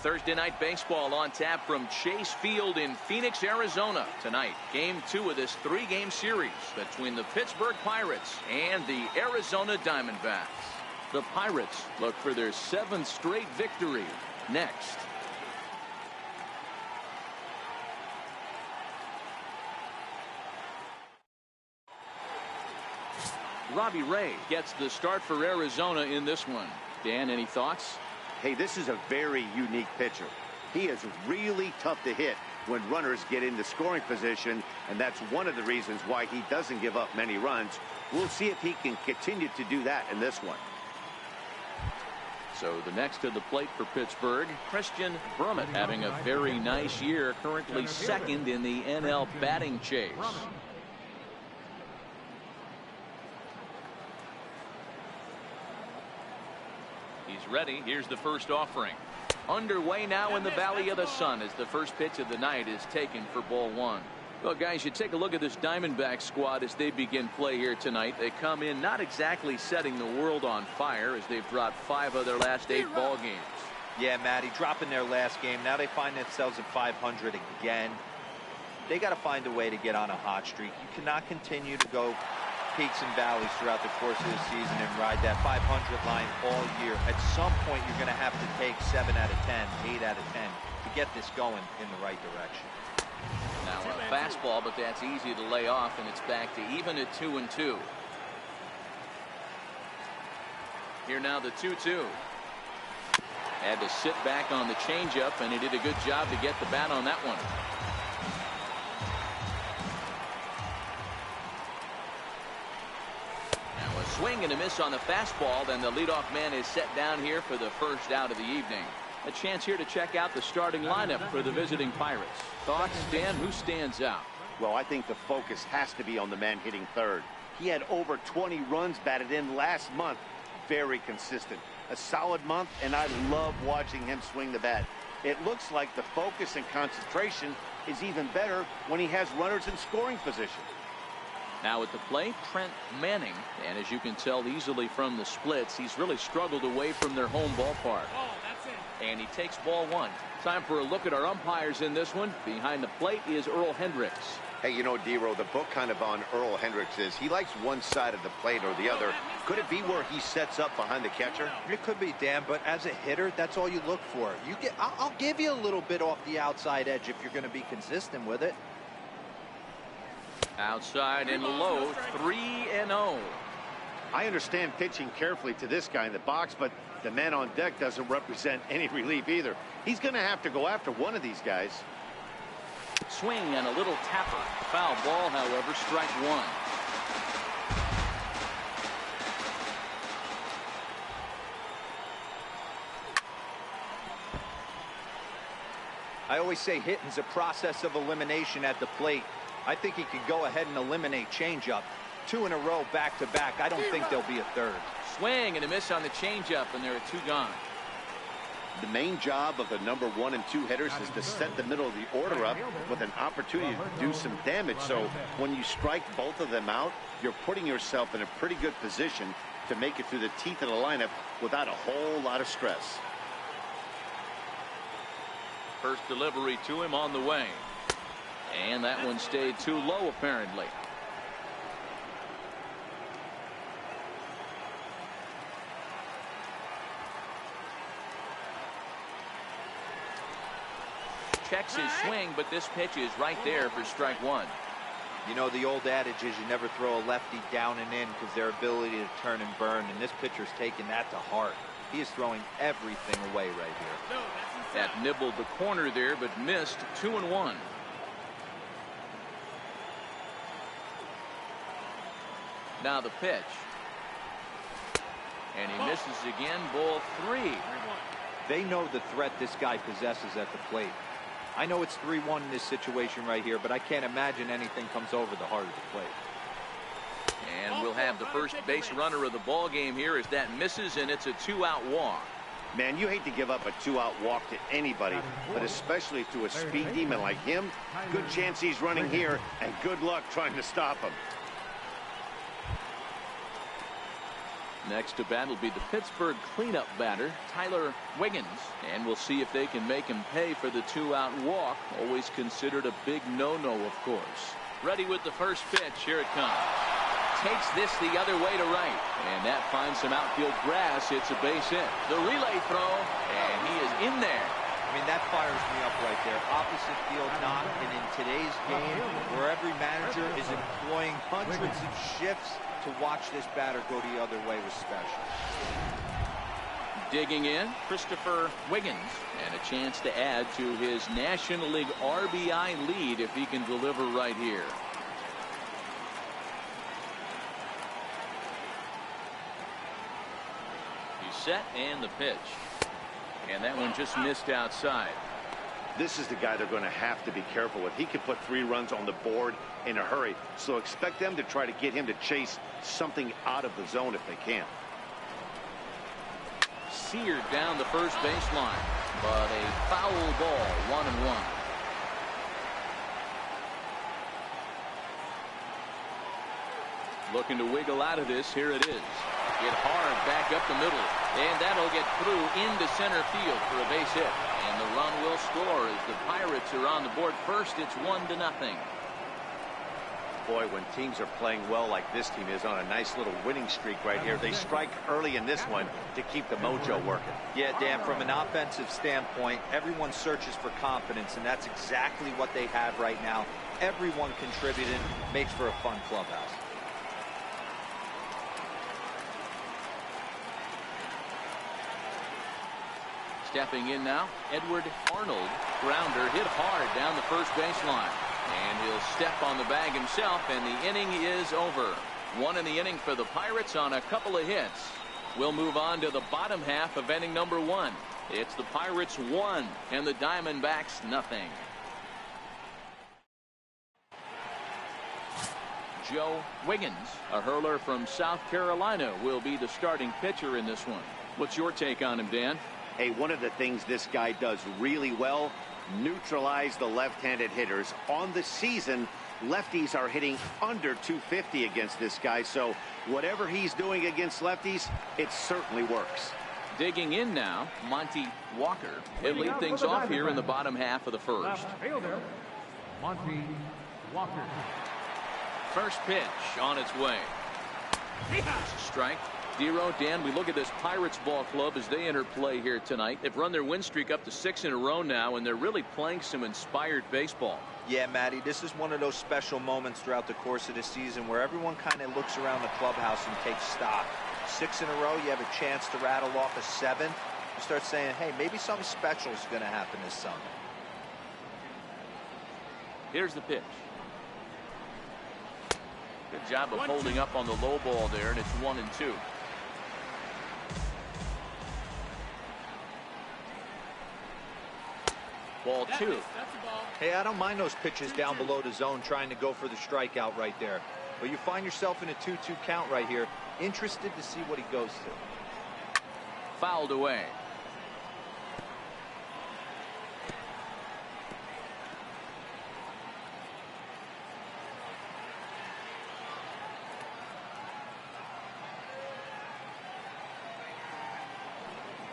Thursday night baseball on tap from Chase Field in Phoenix, Arizona. Tonight, game 2 of this 3-game series between the Pittsburgh Pirates and the Arizona Diamondbacks. The Pirates look for their 7th straight victory next. Robbie Ray gets the start for Arizona in this one. Dan, any thoughts? Hey, this is a very unique pitcher. He is really tough to hit when runners get into scoring position, and that's one of the reasons why he doesn't give up many runs. We'll see if he can continue to do that in this one. So the next to the plate for Pittsburgh, Christian Brummett having a very nice year, currently 2nd in the NL batting chase. He's ready. Here's the first offering. Underway now in the Valley of the Sun as the first pitch of the night is taken for ball 1. Well, guys, you take a look at this Diamondback squad as they begin play here tonight. They come in not exactly setting the world on fire as they've dropped 5 of their last 8 ball games. Yeah, Matty, dropping their last game. Now they find themselves at 500 again. They got to find a way to get on a hot streak. You cannot continue to go peaks and valleys throughout the course of the season and ride that 500 line all year. At some point, you're going to have to take 7 out of 10, 8 out of 10 to get this going in the right direction. Now a fastball, but that's easy to lay off, and it's back to even at 2-2. Here now the 2-2. Had to sit back on the changeup, and he did a good job to get the bat on that one. Now a swing and a miss on the fastball. Then the leadoff man is set down here for the first out of the evening. A chance here to check out the starting lineup for the visiting Pirates. Thoughts, Dan? Who stands out? Well, I think the focus has to be on the man hitting third. He had over 20 runs batted in last month. Very consistent. A solid month, and I love watching him swing the bat. It looks like the focus and concentration is even better when he has runners in scoring position. Now at the plate, Trent Manning. And as you can tell easily from the splits, he's really struggled away from their home ballpark. And he takes ball 1. Time for a look at our umpires in this one. Behind the plate is Earl Hendricks. Hey, you know, D-Row, the book kind of on Earl Hendricks is he likes one side of the plate or the other. Could it be where he sets up behind the catcher? It could be, Dan, but as a hitter, that's all you look for. I'll give you a little bit off the outside edge if you're going to be consistent with it. Outside and low, 3-0. I understand pitching carefully to this guy in the box, but the man on deck doesn't represent any relief either. He's going to have to go after one of these guys. Swing and a little tapper. Foul ball, however, strike 1. I always say hitting's a process of elimination at the plate. I think he could go ahead and eliminate changeup. 2 in a row back-to-back. I don't think there'll be a third. Swing and a miss on the changeup, and there are 2 gone. The main job of the number 1 and 2 hitters is to set the middle of the order up with an opportunity to do some damage. So when you strike both of them out, you're putting yourself in a pretty good position to make it through the teeth of the lineup without a whole lot of stress. First delivery to him on the way. And that one stayed too low, apparently. Checks his swing, but this pitch is right there for strike 1. You know, the old adage is you never throw a lefty down and in because their ability to turn and burn, and this pitcher's taking that to heart. He is throwing everything away right here. That nibbled the corner there, but missed. 2-1. Now the pitch. And he misses again. Ball 3. They know the threat this guy possesses at the plate. I know it's 3-1 in this situation right here, but I can't imagine anything comes over the heart of the plate. And we'll have the first base runner of the ball game here as that misses, and it's a 2-out walk. Man, you hate to give up a 2-out walk to anybody, but especially to a speed demon like him. Good chance he's running here, and good luck trying to stop him. Next to bat will be the Pittsburgh cleanup batter, Tyler Wiggins. And we'll see if they can make him pay for the 2-out walk. Always considered a big no-no, of course. Ready with the first pitch. Here it comes. Takes this the other way to right. And that finds some outfield grass. It's a base hit. The relay throw, and he is in there. I mean, that fires me up right there. Opposite field knock, and in today's game, where every manager is employing hundreds of shifts, to watch this batter go the other way was special. Digging in, Christopher Wiggins, and a chance to add to his National League RBI lead if he can deliver right here. He's set, and the pitch. And that one just missed outside. This is the guy they're going to have to be careful with. He could put 3 runs on the board in a hurry, so expect them to try to get him to chase something out of the zone if they can. Seared down the first baseline, but a foul ball, 1-1. Looking to wiggle out of this. Here it is. Hit hard back up the middle, and that'll get through into center field for a base hit. And the run will score as the Pirates are on the board first. It's 1-0. Boy, when teams are playing well like this team is on a nice little winning streak right here, they strike early in this one to keep the mojo working. Yeah, Dan, from an offensive standpoint, everyone searches for confidence, and that's exactly what they have right now. Everyone contributing makes for a fun clubhouse. Stepping in now, Edward Arnold. Grounder hit hard down the first baseline. And he'll step on the bag himself, and the inning is over. 1 in the inning for the Pirates on a couple of hits. We'll move on to the bottom half of inning number 1. It's the Pirates 1 and the Diamondbacks nothing. Joe Wiggins, a hurler from South Carolina, will be the starting pitcher in this one. What's your take on him, Dan? Hey, one of the things this guy does really well, neutralize the left-handed hitters. On the season, lefties are hitting under 250 against this guy, so whatever he's doing against lefties, it certainly works. Digging in now, Monty Walker. He'll lead things off here in the bottom half of the first. Monty Walker. First pitch on its way. Strike. Dero, Dan, we look at this Pirates ball club as they enter play here tonight. They've run their win streak up to 6 in a row now, and they're really playing some inspired baseball. Yeah, Matty, this is one of those special moments throughout the course of the season where everyone kind of looks around the clubhouse and takes stock. 6 in a row, you have a chance to rattle off a 7th. You start saying, hey, maybe something special is going to happen this Sunday. Here's the pitch. Good job of holding up on the low ball there, and it's 1-2. Ball 2. Hey, I don't mind those pitches down below the zone trying to go for the strikeout right there. But you find yourself in a 2-2 count right here. Interested to see what he goes to. Fouled away.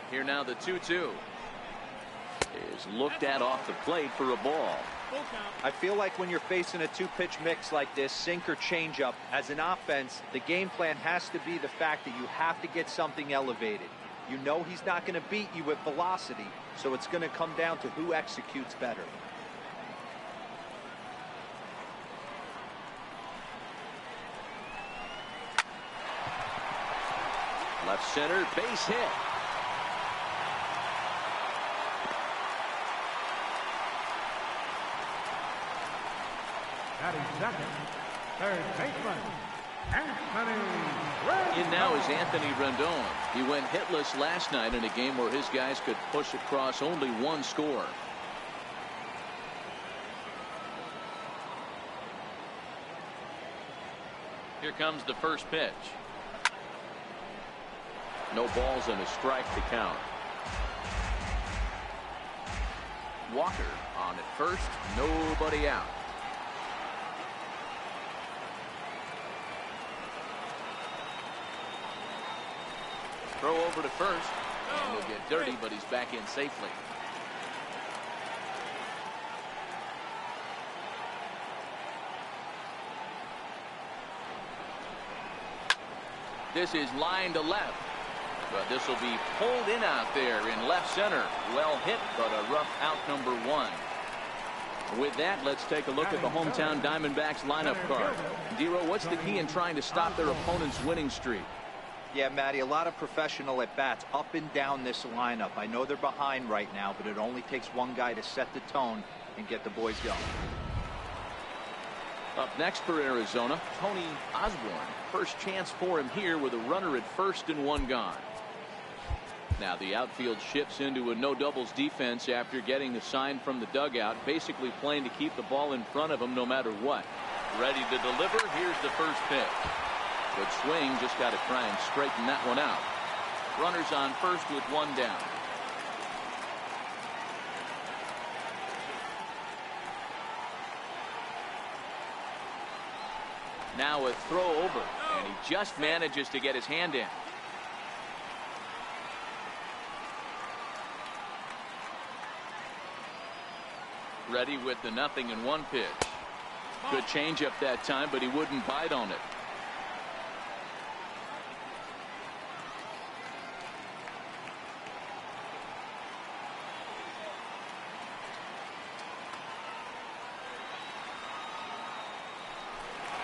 Here now the 2-2. Is looked at off the plate for a ball. I feel like when you're facing a 2-pitch mix like this, sink or changeup, as an offense, the game plan has to be the fact that you have to get something elevated. You know he's not going to beat you with velocity, so it's going to come down to who executes better. Left center, base hit. Batting second, third baseman, Anthony Rendon. In now is Anthony Rendon. He went hitless last night in a game where his guys could push across only one score. Here comes the first pitch. No balls and a strike to count. Walker on at first, nobody out. Throw over to first. And he'll get dirty, but he's back in safely. This is line to left. But this will be pulled in out there in left center. Well hit, but a rough out number 1. With that, let's take a look at the hometown Diamondbacks lineup card. Dero, what's the key in trying to stop their opponent's winning streak? Yeah, Matty, a lot of professional at-bats up and down this lineup. I know they're behind right now, but it only takes one guy to set the tone and get the boys going. Up next for Arizona, Tony Osborne. First chance for him here with a runner at first and 1 gone. Now the outfield shifts into a no doubles defense after getting the sign from the dugout, basically playing to keep the ball in front of him no matter what. Ready to deliver. Here's the first pitch. Good swing, just got to try and straighten that one out. Runners on first with 1 down. Now a throw over, and he just manages to get his hand in. Ready with the 0-1 pitch. Good changeup that time, but he wouldn't bite on it.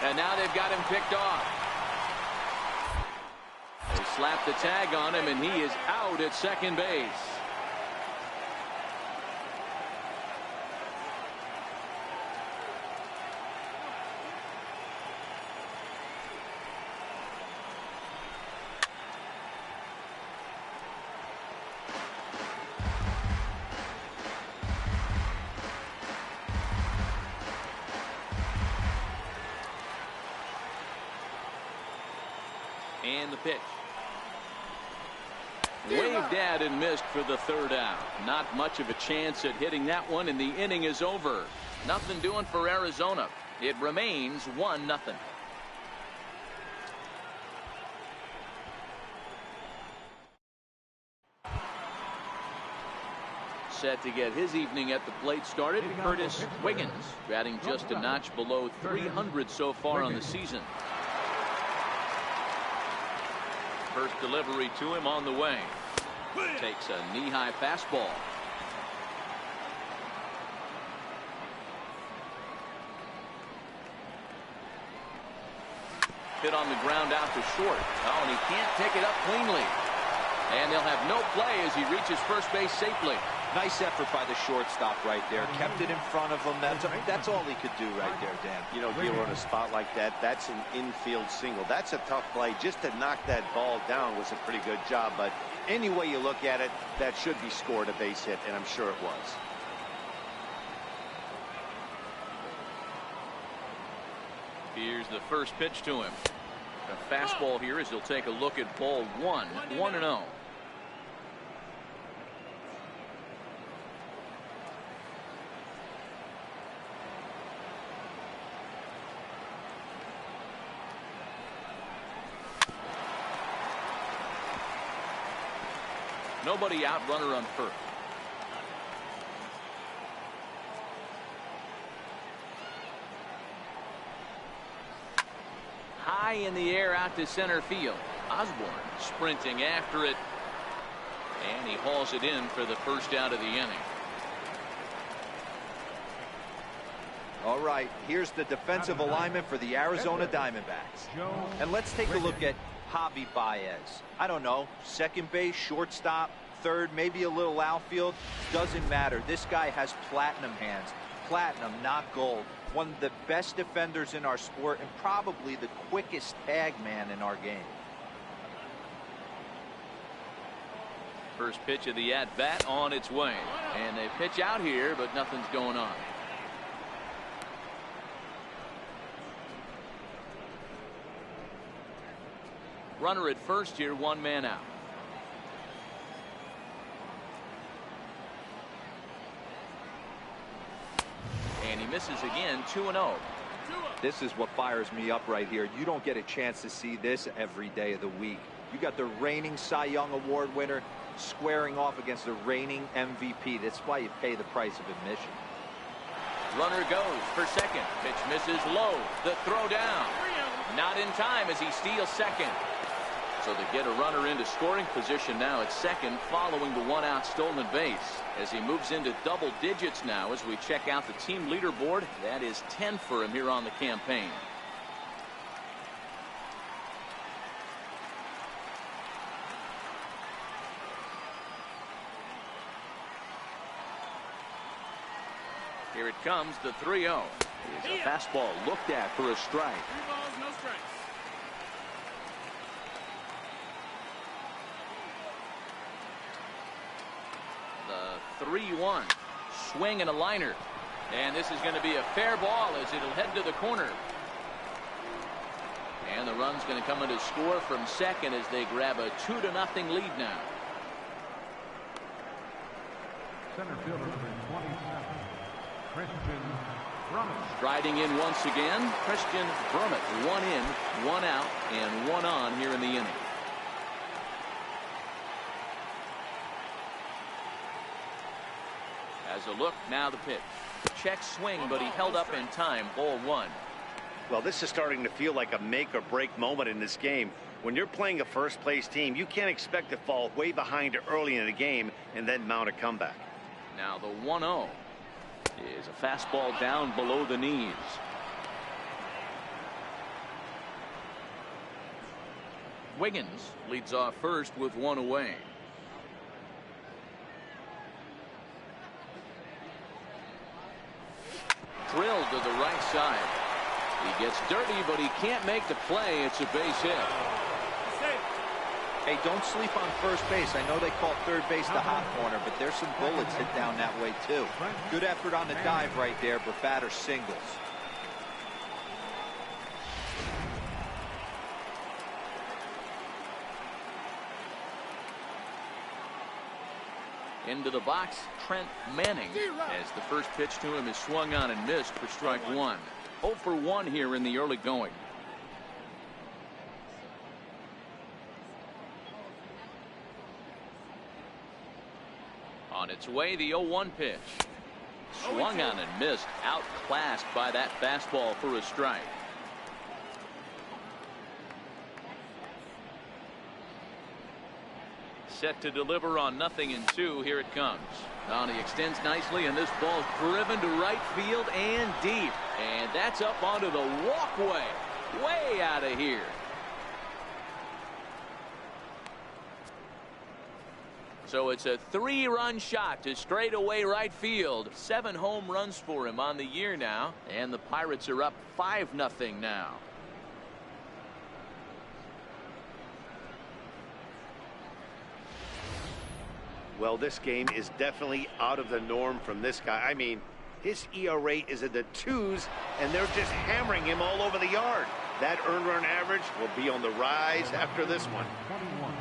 And now they've got him picked off. They slap the tag on him, and he is out at second base. And the pitch. Waved at and missed for the 3rd out. Not much of a chance at hitting that one, and the inning is over. Nothing doing for Arizona. It remains 1-0. Set to get his evening at the plate started, Curtis Wiggins, batting just a notch below 300 so far on the season. First delivery to him on the way. Takes a knee-high fastball. Hit on the ground out to short. Oh, and he can't pick it up cleanly. And they'll have no play as he reaches first base safely. Nice effort by the shortstop right there. Kept it in front of him. That's all he could do right there, Dan. You know, Gil, on a spot like that, that's an infield single. That's a tough play. Just to knock that ball down was a pretty good job. But any way you look at it, that should be scored a base hit, and I'm sure it was. Here's the first pitch to him. A fastball here as he'll take a look at ball 1. 1-0. Nobody out, runner on first. High in the air out to center field. Osborne sprinting after it. And he hauls it in for the first out of the inning. All right, here's the defensive alignment for the Arizona Diamondbacks. And let's take a look at Javi Baez. I don't know, second base, shortstop, third, maybe a little outfield. Doesn't matter. This guy has platinum hands. Platinum, not gold. One of the best defenders in our sport and probably the quickest tag man in our game. First pitch of the at-bat on its way. And they pitch out here, but nothing's going on. Runner at first here, 1 man out. And he misses again, 2-0. This is what fires me up right here. You don't get a chance to see this every day of the week. You got the reigning Cy Young Award winner squaring off against the reigning MVP. That's why you pay the price of admission. Runner goes for second. Pitch misses low. The throw down. Not in time as he steals second. So they get a runner into scoring position now at second following the one-out stolen base. As he moves into double digits now as we check out the team leaderboard. That is 10 for him here on the campaign. Here it comes, the 3-0. Here's a fastball looked at for a strike. 3 balls, no strikes. The 3-1. Swing and a liner. And this is going to be a fair ball as it'll head to the corner. And the run's going to come in to score from second as they grab a 2-0 lead now. Center fielder number 27, Christian Brummett. Striding in once again, Christian Brummett. 1 in, 1 out, and 1 on here in the inning. As a look, now the pitch. Check swing, but he held up in time. Ball 1. Well, this is starting to feel like a make or break moment in this game. When you're playing a first place team, you can't expect to fall way behind early in the game and then mount a comeback. Now the 1-0 is a fastball down below the knees. Wiggins leads off first with 1 away. Drilled to the right side. He gets dirty, but he can't make the play. It's a base hit. Hey, don't sleep on first base. I know they call third base the hot corner, but there's some bullets hit down that way too. Good effort on the dive right there, but batter singles. Into the box, Trent Manning, as the first pitch to him is swung on and missed for strike 1. 0 for 1 here in the early going. On its way, the 0-1 pitch. Swung on and missed, outclassed by that fastball for a strike. Set to deliver on 0-2. Here it comes. Now he extends nicely, and this ball's driven to right field and deep. And that's up onto the walkway. Way out of here. So it's a 3-run shot to straightaway right field. 7 home runs for him on the year now. And the Pirates are up 5-0 now. Well, this game is definitely out of the norm from this guy. I mean, his ERA is in the 2s, and they're just hammering him all over the yard. That earned run average will be on the rise after this one. 21,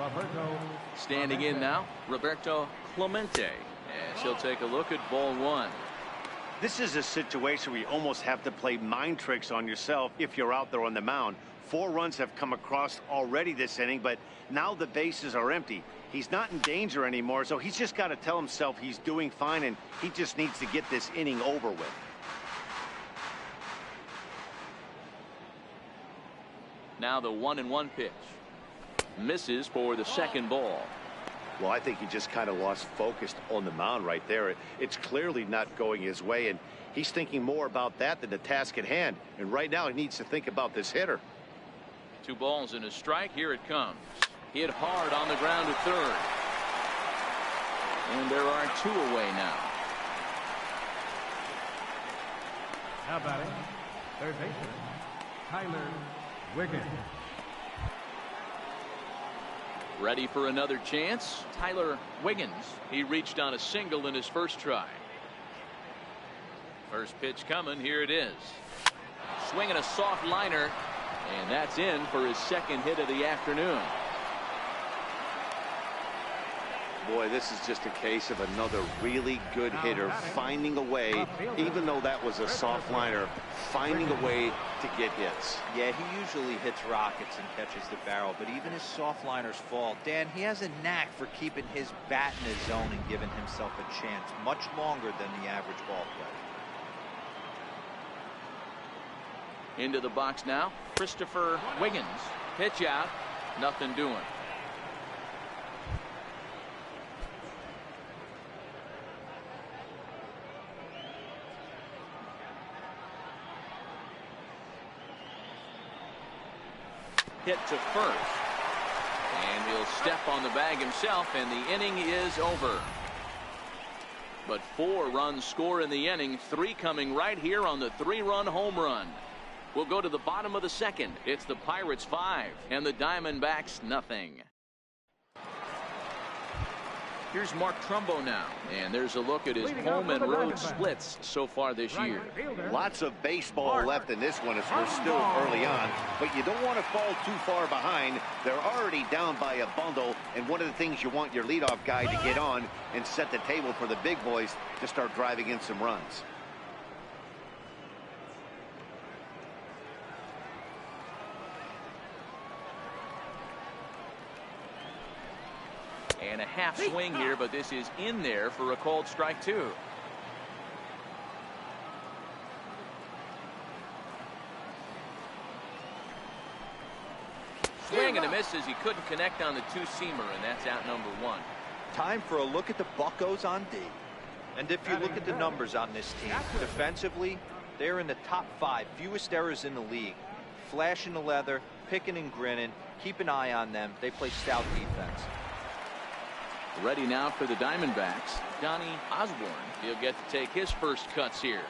Roberto. Standing in now, Roberto Clemente. As he'll take a look at ball 1. This is a situation where you almost have to play mind tricks on yourself if you're out there on the mound. 4 runs have come across already this inning, but now the bases are empty. He's not in danger anymore, so he's just got to tell himself he's doing fine, and he just needs to get this inning over with. Now the 1-1 pitch. Misses for the second ball. Well, I think he just kind of lost focus on the mound right there. It's clearly not going his way, and he's thinking more about that than the task at hand. And right now he needs to think about this hitter. 2 balls and a strike. Here it comes. Hit hard on the ground to third. And there are 2 away now. Now batting, third baseman, Tyler Wiggins. Ready for another chance. Tyler Wiggins. He reached on a single in his first try. First pitch coming. Here it is. Swinging a soft liner. And that's in for his second hit of the afternoon. Boy, this is just a case of another really good hitter finding a way, even though that was a soft liner, finding a way to get hits. Yeah, he usually hits rockets and catches the barrel, but even his soft liners fall. Dan, he has a knack for keeping his bat in his zone and giving himself a chance much longer than the average ball player. Into the box now, Christopher Wiggins. Pitch out, nothing doing. Hit to first, and he'll step on the bag himself, and the inning is over. But 4 runs score in the inning, 3 coming right here on the 3-run home run. We'll go to the bottom of the second. It's the Pirates 5 and the Diamondbacks nothing. Here's Mark Trumbo now, and there's a look at his home and road splits so far this year. Lots of baseball left in this one as we're still early on, but you don't want to fall too far behind. They're already down by a bundle, and one of the things you want your leadoff guy to get on and set the table for the big boys to start driving in some runs. And a half swing here, but this is in there for a called strike 2. Swing and a miss as he couldn't connect on the 2-seamer, and that's out number 1. Time for a look at the Buccos on D. And if you look at the numbers on this team, defensively, they're in the top 5 fewest errors in the league. Flashing the leather, picking and grinning, keep an eye on them. They play stout defense. Ready now for the Diamondbacks, Donnie Osborne. He'll get to take his first cuts here.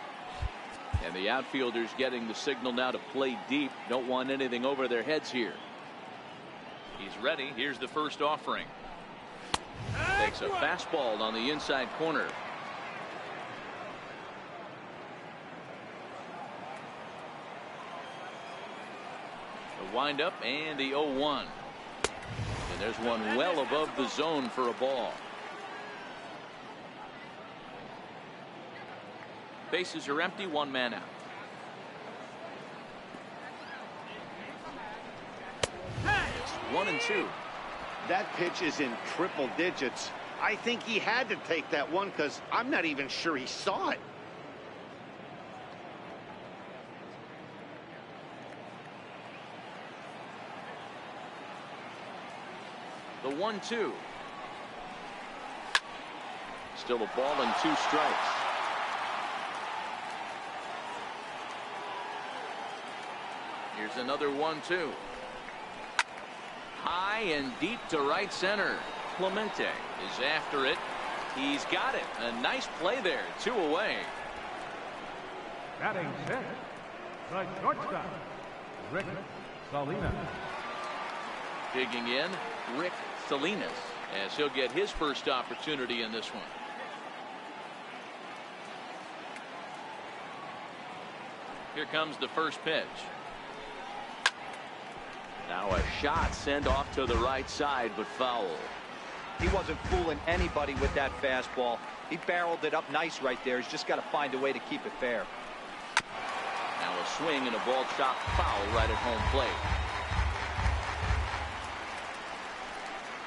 And the outfielders getting the signal now to play deep. Don't want anything over their heads here. He's ready. Here's the first offering. Takes a fastball on the inside corner. The windup and the 0-1. And there's one well above the zone for a ball. Bases are empty, 1 man out. It's 1-2. That pitch is in triple digits. I think he had to take that one because I'm not even sure he saw it. The 1-2. Still a ball and 2 strikes. Here's another 1-2. High and deep to right center. Clemente is after it. He's got it. A nice play there. 2 away. Batting 6, the shortstop, Rick Salinas. Digging in, Rick Salinas, as he'll get his first opportunity in this one. Here comes the first pitch. Now a shot sent off to the right side, but foul. He wasn't fooling anybody with that fastball. He barreled it up nice right there. He's just got to find a way to keep it fair. Now a swing and a ball chopped foul right at home plate.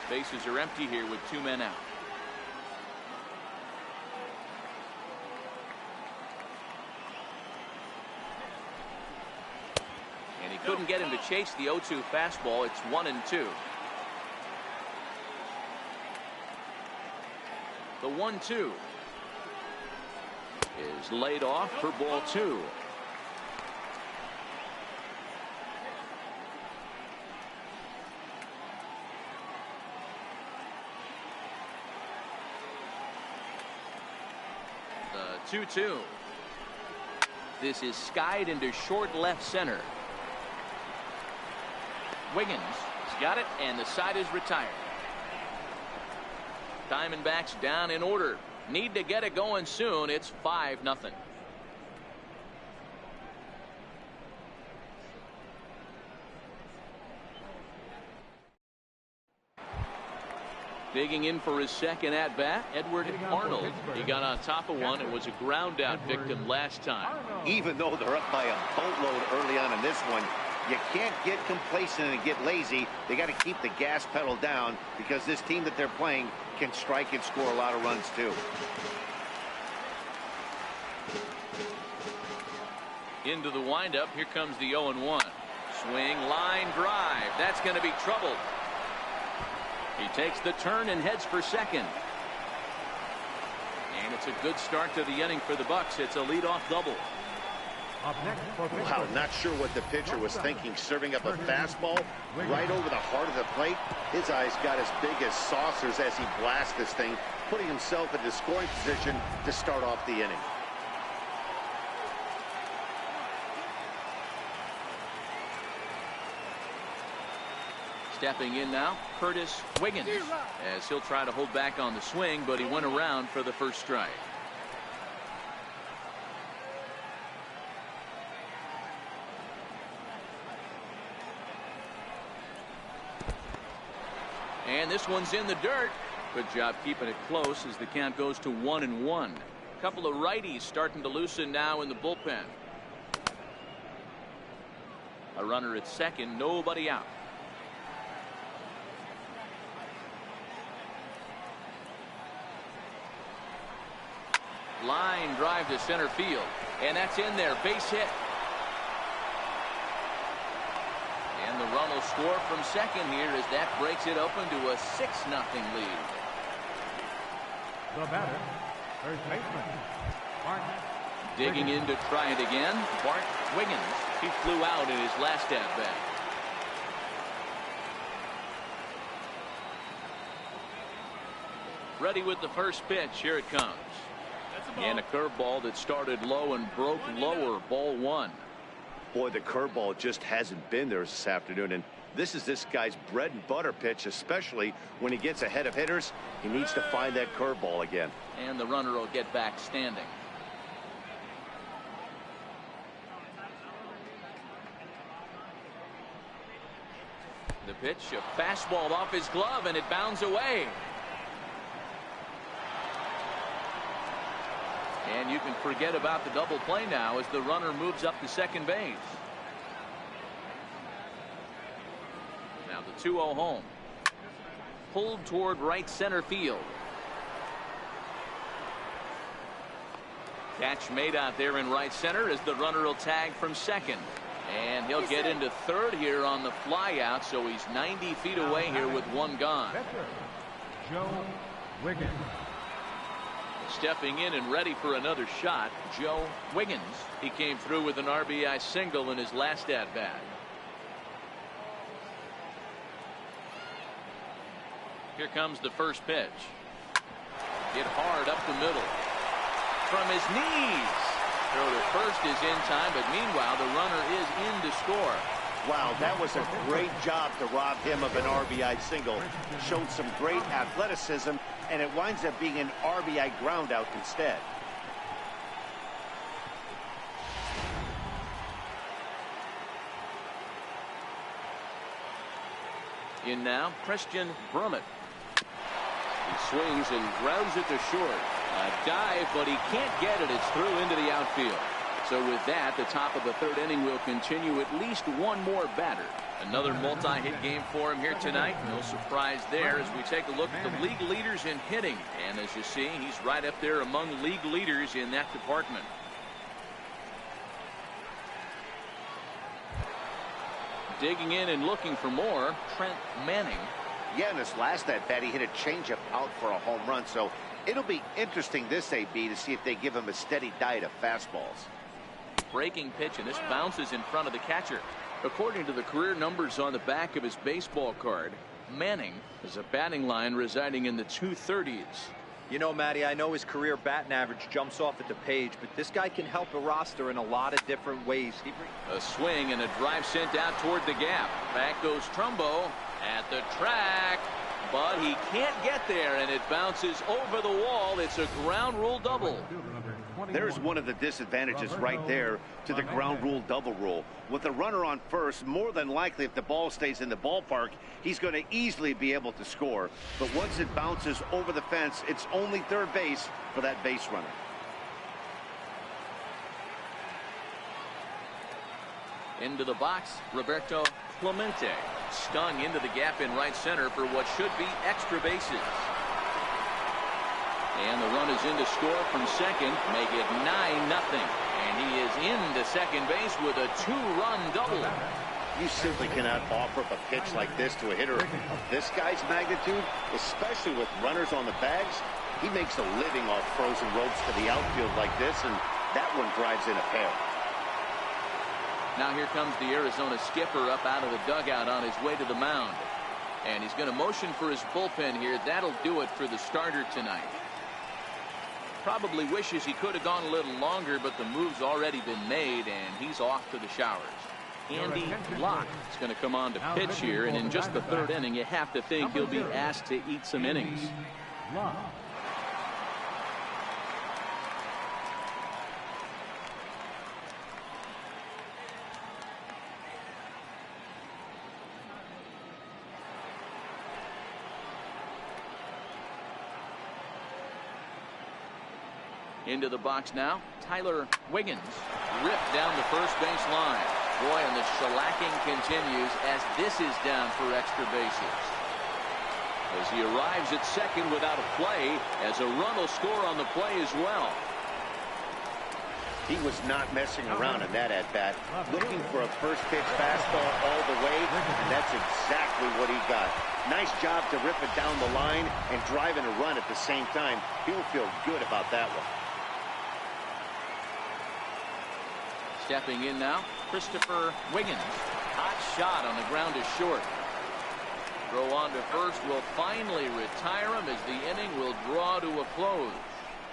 Bases are empty here with 2 men out. And he couldn't get him to chase the 0-2 fastball. It's 1-2. The 1-2 is laid off for ball 2. The 2-2. This is skied into short left center. Wiggins has got it, and the side is retired. Diamondbacks down in order. Need to get it going soon. It's 5-0. Digging in for his second at bat, Edward Arnold. He got on top of one and was a ground out victim last time. Even though they're up by a boatload early on in this one, you can't get complacent and get lazy. They got to keep the gas pedal down because this team that they're playing can strike and score a lot of runs too. Into the windup. Here comes the 0-1. Swing, line drive. That's going to be trouble. He takes the turn and heads for second. And it's a good start to the inning for the Bucks. It's a leadoff double. Wow, not sure what the pitcher was thinking, serving up a fastball right over the heart of the plate. His eyes got as big as saucers as he blasts this thing, putting himself in the scoring position to start off the inning. Stepping in now, Curtis Wiggins, as he'll try to hold back on the swing, but he went around for the first strike. And this one's in the dirt. Good job keeping it close as the count goes to 1-1. A couple of righties starting to loosen now in the bullpen. A runner at second, nobody out. Line drive to center field, and that's in there. Base hit. And the run will score from second here as that breaks it open to a 6-0 lead. The batter, first baseman, Bart. Digging in to try it again, Bart Wiggins. He flew out in his last at bat. Ready with the first pitch. Here it comes. And a curveball that started low and broke lower. Ball one. Boy, the curveball just hasn't been there this afternoon, and this is this guy's bread and butter pitch, especially when he gets ahead of hitters. He needs to find that curveball again. And the runner will get back standing. The pitch, a fastball off his glove, and it bounds away. And you can forget about the double play now as the runner moves up to second base. Now the 2-0 home. Pulled toward right center field. Catch made out there in right center as the runner will tag from second. And he'll get into third here on the fly out, so he's 90 feet away here with one gone. Joe Wiggins. Stepping in and ready for another shot, Joe Wiggins. He came through with an RBI single in his last at bat. Here comes the first pitch. Hit hard up the middle. From his knees. Throw to first is in time, but meanwhile the runner is in to score. Wow, that was a great job to rob him of an RBI single. Showed some great athleticism, and it winds up being an RBI ground out instead. In now, Christian Brummett. He swings and grounds it to short. A dive, but he can't get it. It's through into the outfield. So with that, the top of the third inning will continue. At least one more batter. Another multi-hit game for him here tonight. No surprise there as we take a look at the league leaders in hitting. And as you see, he's right up there among league leaders in that department. Digging in and looking for more, Trent Manning. Yeah, in his last at bat, he hit a changeup out for a home run. So it'll be interesting this AB to see if they give him a steady diet of fastballs. Breaking pitch, and this bounces in front of the catcher. According to the career numbers on the back of his baseball card, Manning has a batting line residing in the 230s. You know, Matty, I know his career batting average jumps off at the page, but this guy can help a roster in a lot of different ways. A swing and a drive sent out toward the gap. Back goes Trumbo at the track, but he can't get there, and it bounces over the wall. It's a ground rule double. There's one of the disadvantages right there to the ground rule double rule. With the runner on first, more than likely if the ball stays in the ballpark, he's going to easily be able to score. But once it bounces over the fence, it's only third base for that base runner. Into the box, Roberto Clemente. Stung into the gap in right center for what should be extra bases. And the run is in to score from second, make it 9-0. And he is into second base with a 2-run double. You simply cannot offer up a pitch like this to a hitter of this guy's magnitude, especially with runners on the bags. He makes a living off frozen ropes to the outfield like this, and that one drives in a pair. Now here comes the Arizona skipper up out of the dugout on his way to the mound. And he's going to motion for his bullpen here. That'll do it for the starter tonight. Probably wishes he could have gone a little longer, but the move's already been made, and he's off to the showers. Andy Locke is going to come on to pitch here, and in just the third inning, you have to think he'll be asked to eat some innings. Into the box now, Tyler Wiggins. Ripped down the first base line. Boy, and the shellacking continues as this is down for extra bases. As he arrives at second without a play, as a run will score on the play as well. He was not messing around in that at-bat, looking for a first pitch fastball all the way, and that's exactly what he got. Nice job to rip it down the line and drive in a run at the same time. He'll feel good about that one. Stepping in now, Christopher Wiggins. Hot shot on the ground is short. Throw on to first will finally retire him as the inning will draw to a close.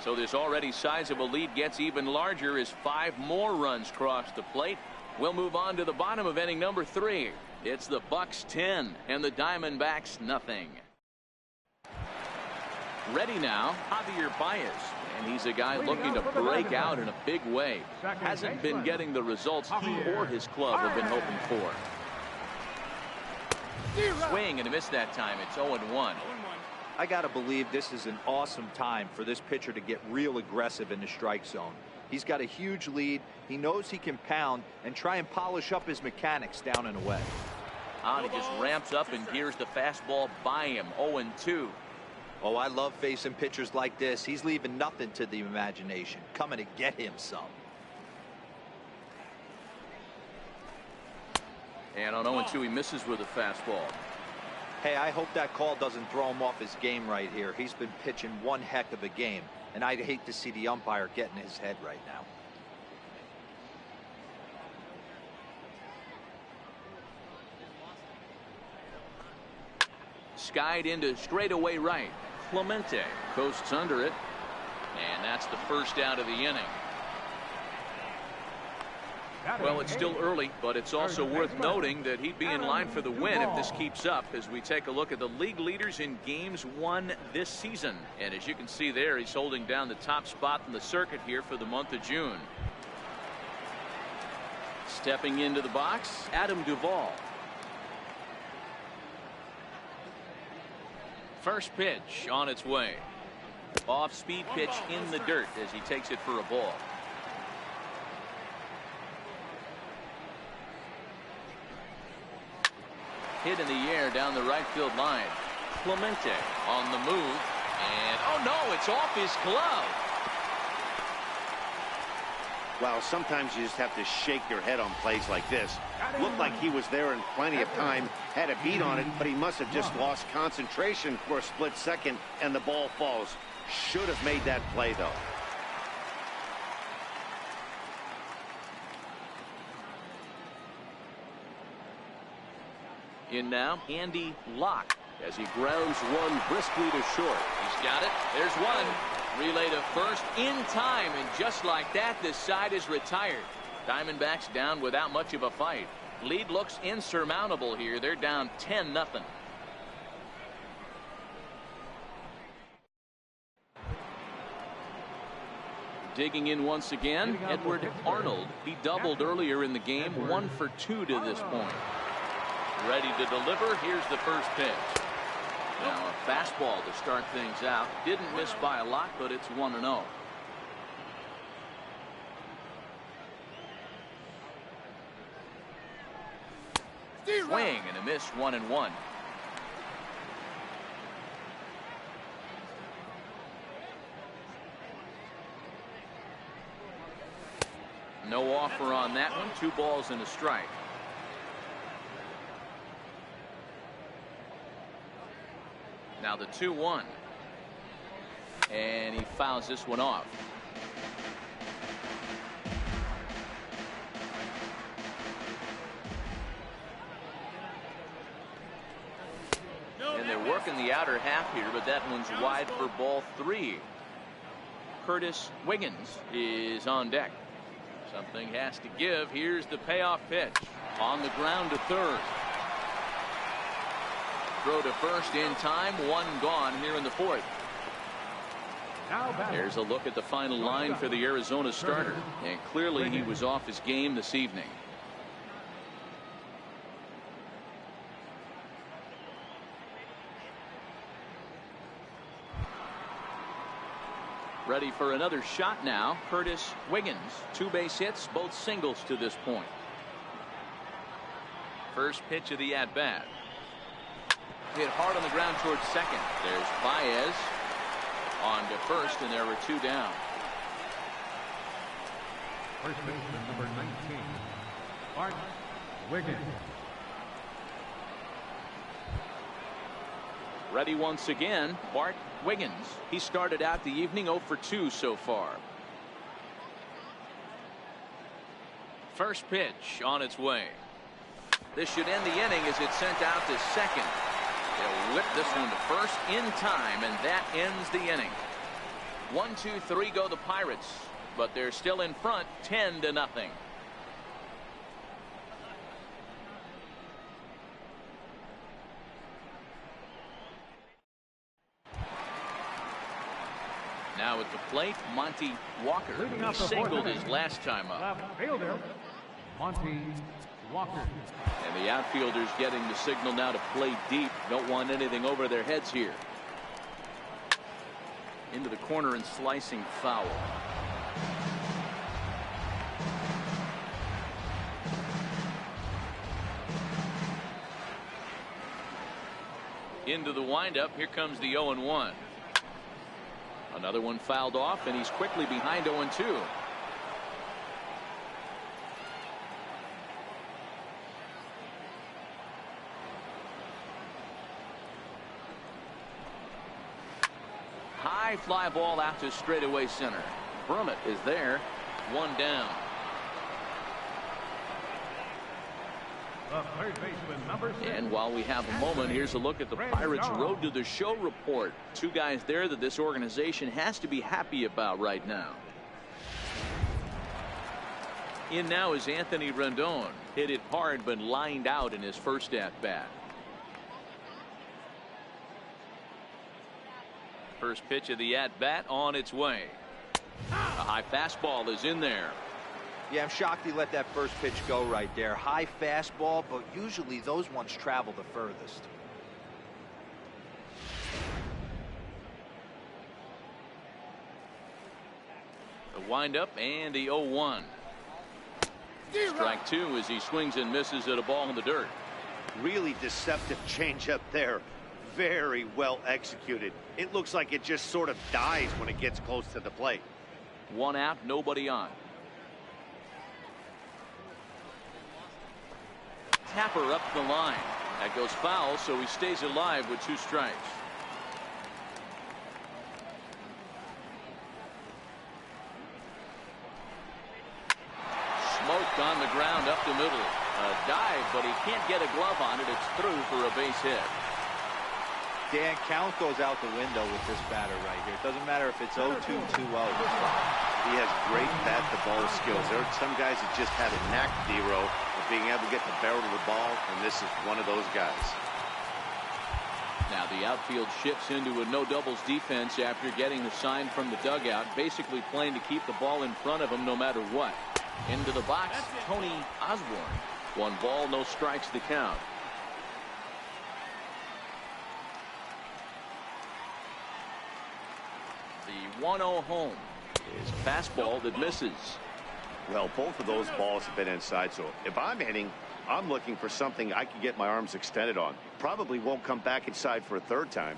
So this already sizable lead gets even larger as 5 more runs cross the plate. We'll move on to the bottom of inning number 3. It's the Bucks 10 and the Diamondbacks nothing. Ready now, Javier Baez. And he's a guy looking to break out in a big way. Hasn't been getting the results he or his club have been hoping for. Swing and a miss that time. It's 0-1. I got to believe this is an awesome time for this pitcher to get real aggressive in the strike zone. He's got a huge lead. He knows he can pound and try and polish up his mechanics down and away. He just ramps up and gears the fastball by him. 0-2. Oh, I love facing pitchers like this. He's leaving nothing to the imagination. Coming to get him some. And on 0-2, he misses with a fastball. Hey, I hope that call doesn't throw him off his game right here. He's been pitching one heck of a game, and I'd hate to see the umpire get in his head right now. Skied into straightaway right. Clemente coasts under it, and that's the first out of the inning. Well, it's still early, but it's also worth noting that he'd be in line for the win if this keeps up as we take a look at the league leaders in games won this season. And as you can see there, he's holding down the top spot in the circuit here for the month of June. Stepping into the box, Adam Duvall. First pitch on its way. Off-speed pitch in the dirt as he takes it for a ball. Hit in the air down the right field line. Clemente on the move. And, oh no, it's off his glove. Well, sometimes you just have to shake your head on plays like this. Looked like he was there in plenty of time, had a beat on it, but he must have just lost concentration for a split second, and the ball falls. Should have made that play, though. In now, Andy Locke as he grounds one briskly to short. He's got it. There's one. Relay to first in time, and just like that, this side is retired. Diamondbacks down without much of a fight. Lead looks insurmountable here. They're down 10-0. digging in once again, Edward Arnold. He doubled earlier in the game, 1 for 2 to this point. Ready to deliver. Here's the first pitch. Now a fastball to start things out. Didn't miss by a lot, but it's 1-0. Swing and a miss, 1-1. No offer on that one. 2 balls and a strike. Now the 2-1. And he fouls this one off. And they're working the outer half here, but that one's wide for ball 3. Curtis Wiggins is on deck. Something has to give. Here's the payoff pitch. On the ground to third. Throw to first in time. 1 gone here in the 4th. There's a look at the final line for the Arizona starter. And clearly he was off his game this evening. Ready for another shot now. Curtis Wiggins. 2 base hits, both singles to this point. First pitch of the at-bat. Hit hard on the ground towards second. There's Baez on to first, and there were 2 down. First baseman number 19, Bart Wiggins. Ready once again, Bart Wiggins. He started out the evening 0 for 2 so far. First pitch on its way. This should end the inning as it's sent out to second. They'll whip this one to first in time, and that ends the inning. 1, 2, 3 go the Pirates, but they're still in front 10-0. Now at the plate, Monty Walker. He singled his last time up. Left fielder, Monty Walker. And the outfielders getting the signal now to play deep. Don't want anything over their heads here. Into the corner and slicing foul. Into the windup. Here comes the 0-1. Another one fouled off, and he's quickly behind 0-2. High fly ball out to straightaway center. Brummett is there. 1 down. The third baseman number 6. And while we have a moment, here's a look at the Pirates Road to the Show report. 2 guys there that this organization has to be happy about right now. In now is Anthony Rendon. Hit it hard but lined out in his first at bat. First pitch of the at bat on its way. A high fastball is in there. Yeah, I'm shocked he let that first pitch go right there. High fastball, but usually those ones travel the furthest. The windup and the 0-1. Strike 2 as he swings and misses at a ball in the dirt. Really deceptive changeup there. Very well executed. It looks like it just sort of dies when it gets close to the plate. 1 out, nobody on. Tapper up the line. That goes foul, so he stays alive with 2 strikes. Smoked on the ground up the middle. A dive, but he can't get a glove on it. It's through for a base hit. Dan, count goes out the window with this batter right here. It doesn't matter if it's 0-2, 2-0. He has great bat-to-ball skills. There are some guys that just have a knack, D-Row, of being able to get the barrel of the ball, and this is one of those guys. Now the outfield shifts into a no doubles defense after getting the sign from the dugout, basically playing to keep the ball in front of him no matter what. Into the box, Tony Osborne. 1 ball, no strikes the count. The 1-0 home is a fastball that misses. Well, both of those balls have been inside, so if I'm hitting, I'm looking for something I can get my arms extended on. Probably won't come back inside for a 3rd time.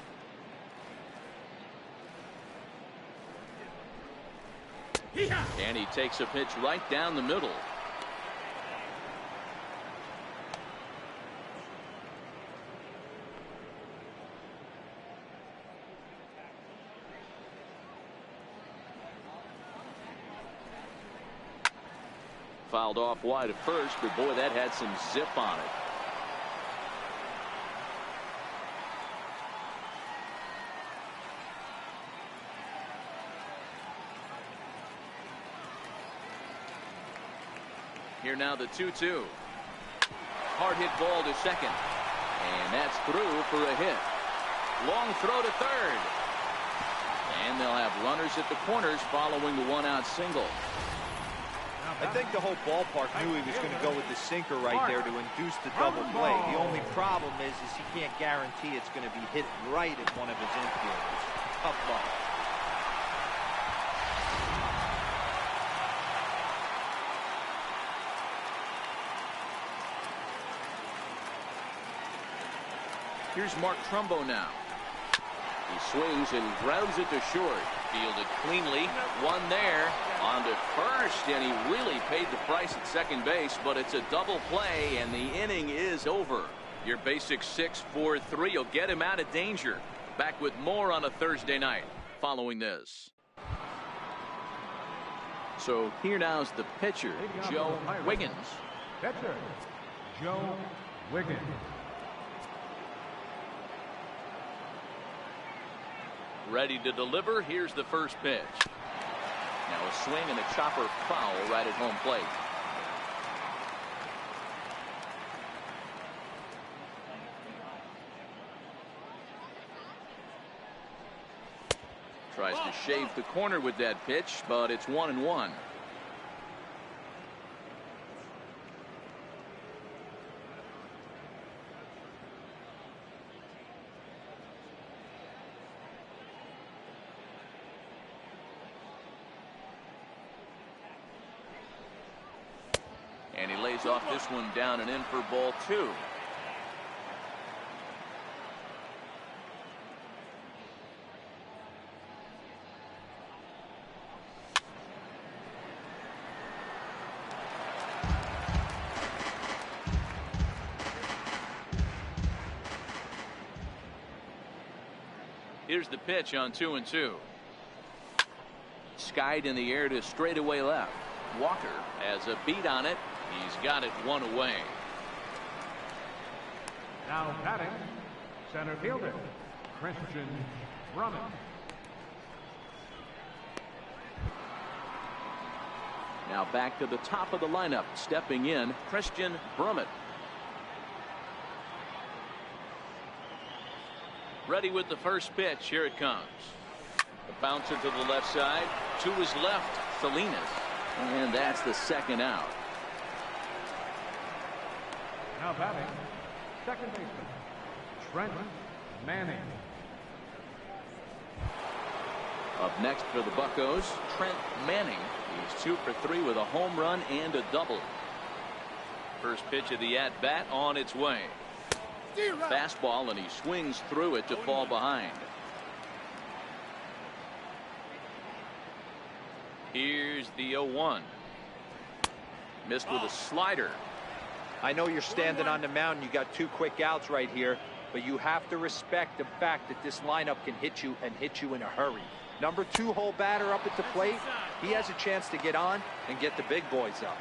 And he takes a pitch right down the middle. Fouled off wide at first, but boy, that had some zip on it. Here now the 2-2. Hard hit ball to second. And that's through for a hit. Long throw to third. And they'll have runners at the corners following the 1-out single. I think the whole ballpark knew he was going to go with the sinker right there to induce the double play. The only problem is he can't guarantee it's going to be hit right at one of his infielders. Tough luck. Here's Mark Trumbo now. He swings and grounds it to short. Fielded cleanly. One there. On to first, and he really paid the price at second base, but it's a double play, and the inning is over. Your basic 6-4-3 will get him out of danger. Back with more on a Thursday night following this. So here now's the pitcher, Joe Wiggins. Pitcher, Joe Wiggins. Ready to deliver. Here's the first pitch. Now a swing and a chopper foul right at home plate. Tries to shave the corner with that pitch, but it's 1-1. And he lays off this one down and in for ball 2. Here's the pitch on 2-2. Skied in the air to straightaway left. Walker has a beat on it. He's got it one away. Now batting, center fielder, Christian Drummond. Now back to the top of the lineup. Stepping in, Christian Drummond. Ready with the first pitch. Here it comes. The bouncer to the left side. To his left, Salinas. And that's the second out. Now batting, second baseman, Trent Manning. Up next for the Buccos, Trent Manning. He's 2 for 3 with a home run and a double. First pitch of the at-bat on its way. Fastball, and he swings through it to fall behind. Here's the 0-1. Missed with a slider. I know you're standing on the mound. You got 2 quick outs right here, but you have to respect the fact that this lineup can hit you and hit you in a hurry. Number 2 hole batter up at the plate. He has a chance to get on and get the big boys up.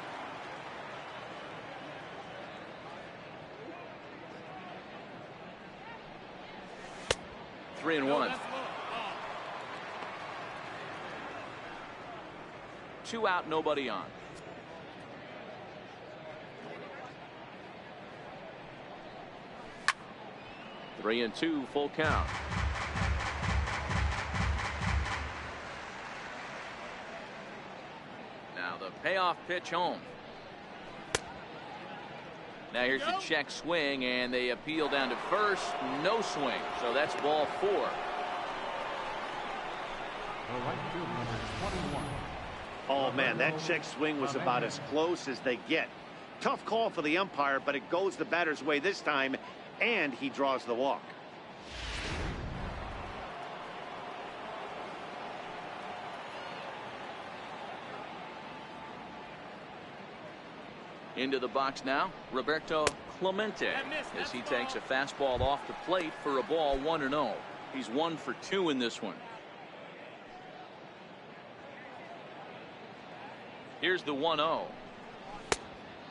Three and 1. 2 out, nobody on. 3-2 full count. Now the payoff pitch home. Now here's a check swing, and they appeal down to first. No swing, so that's ball 4. The right field number 21. Oh man, that check swing was about as close as they get. Tough call for the umpire, but it goes the batter's way this time, and he draws the walk. Into the box now, Roberto Clemente, as he takes a fastball off the plate for a ball 1-0. He's 1 for 2 in this one. Here's the 1-0.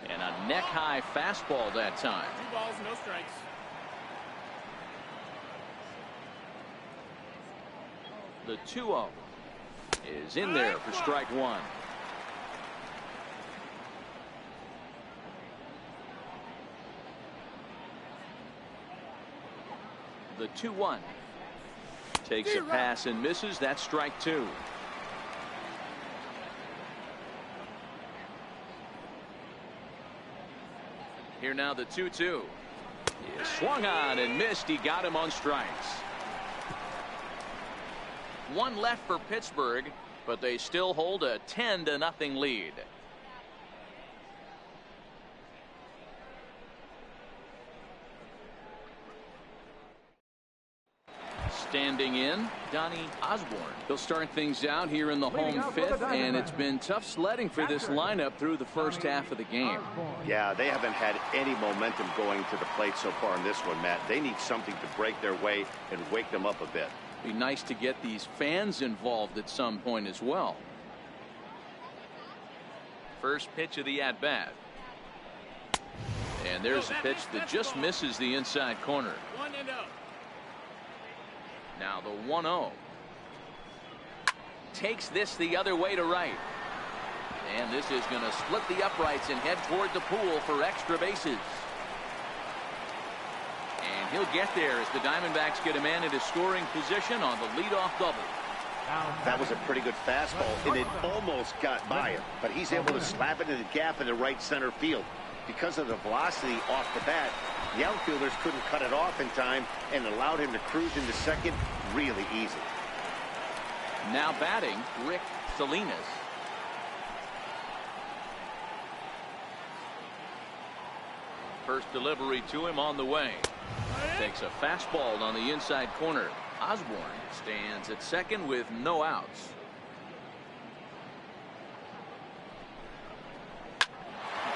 And a neck-high fastball that time. 2 balls, no strikes. The 2-0 is in there for strike 1. The 2-1 takes a pass and misses. That's strike 2. Here now the 2-2. He swung on and missed. He got him on strikes. 1 left for Pittsburgh, but they still hold a 10-0 lead. Standing in, Donnie Osborne. He'll start things out here in the home 5th, and it's been tough sledding for this lineup through the first half of the game. Yeah, they haven't had any momentum going to the plate so far in this one, Matt. They need something to break their way and wake them up a bit. Be nice to get these fans involved at some point as well. First pitch of the at-bat. And there's a pitch that just misses the inside corner. 1-0. Now the 1-0. Takes this the other way to right. And this is going to split the uprights and head toward the pool for extra bases. And he'll get there as the Diamondbacks get a man into scoring position on the leadoff double. That was a pretty good fastball, and it almost got by him, but he's able to slap it in the gap in the right center field. Because of the velocity off the bat, the outfielders couldn't cut it off in time and allowed him to cruise into second really easy. Now batting, Rick Salinas. First delivery to him on the way. Takes a fastball on the inside corner. Osborne stands at second with no outs.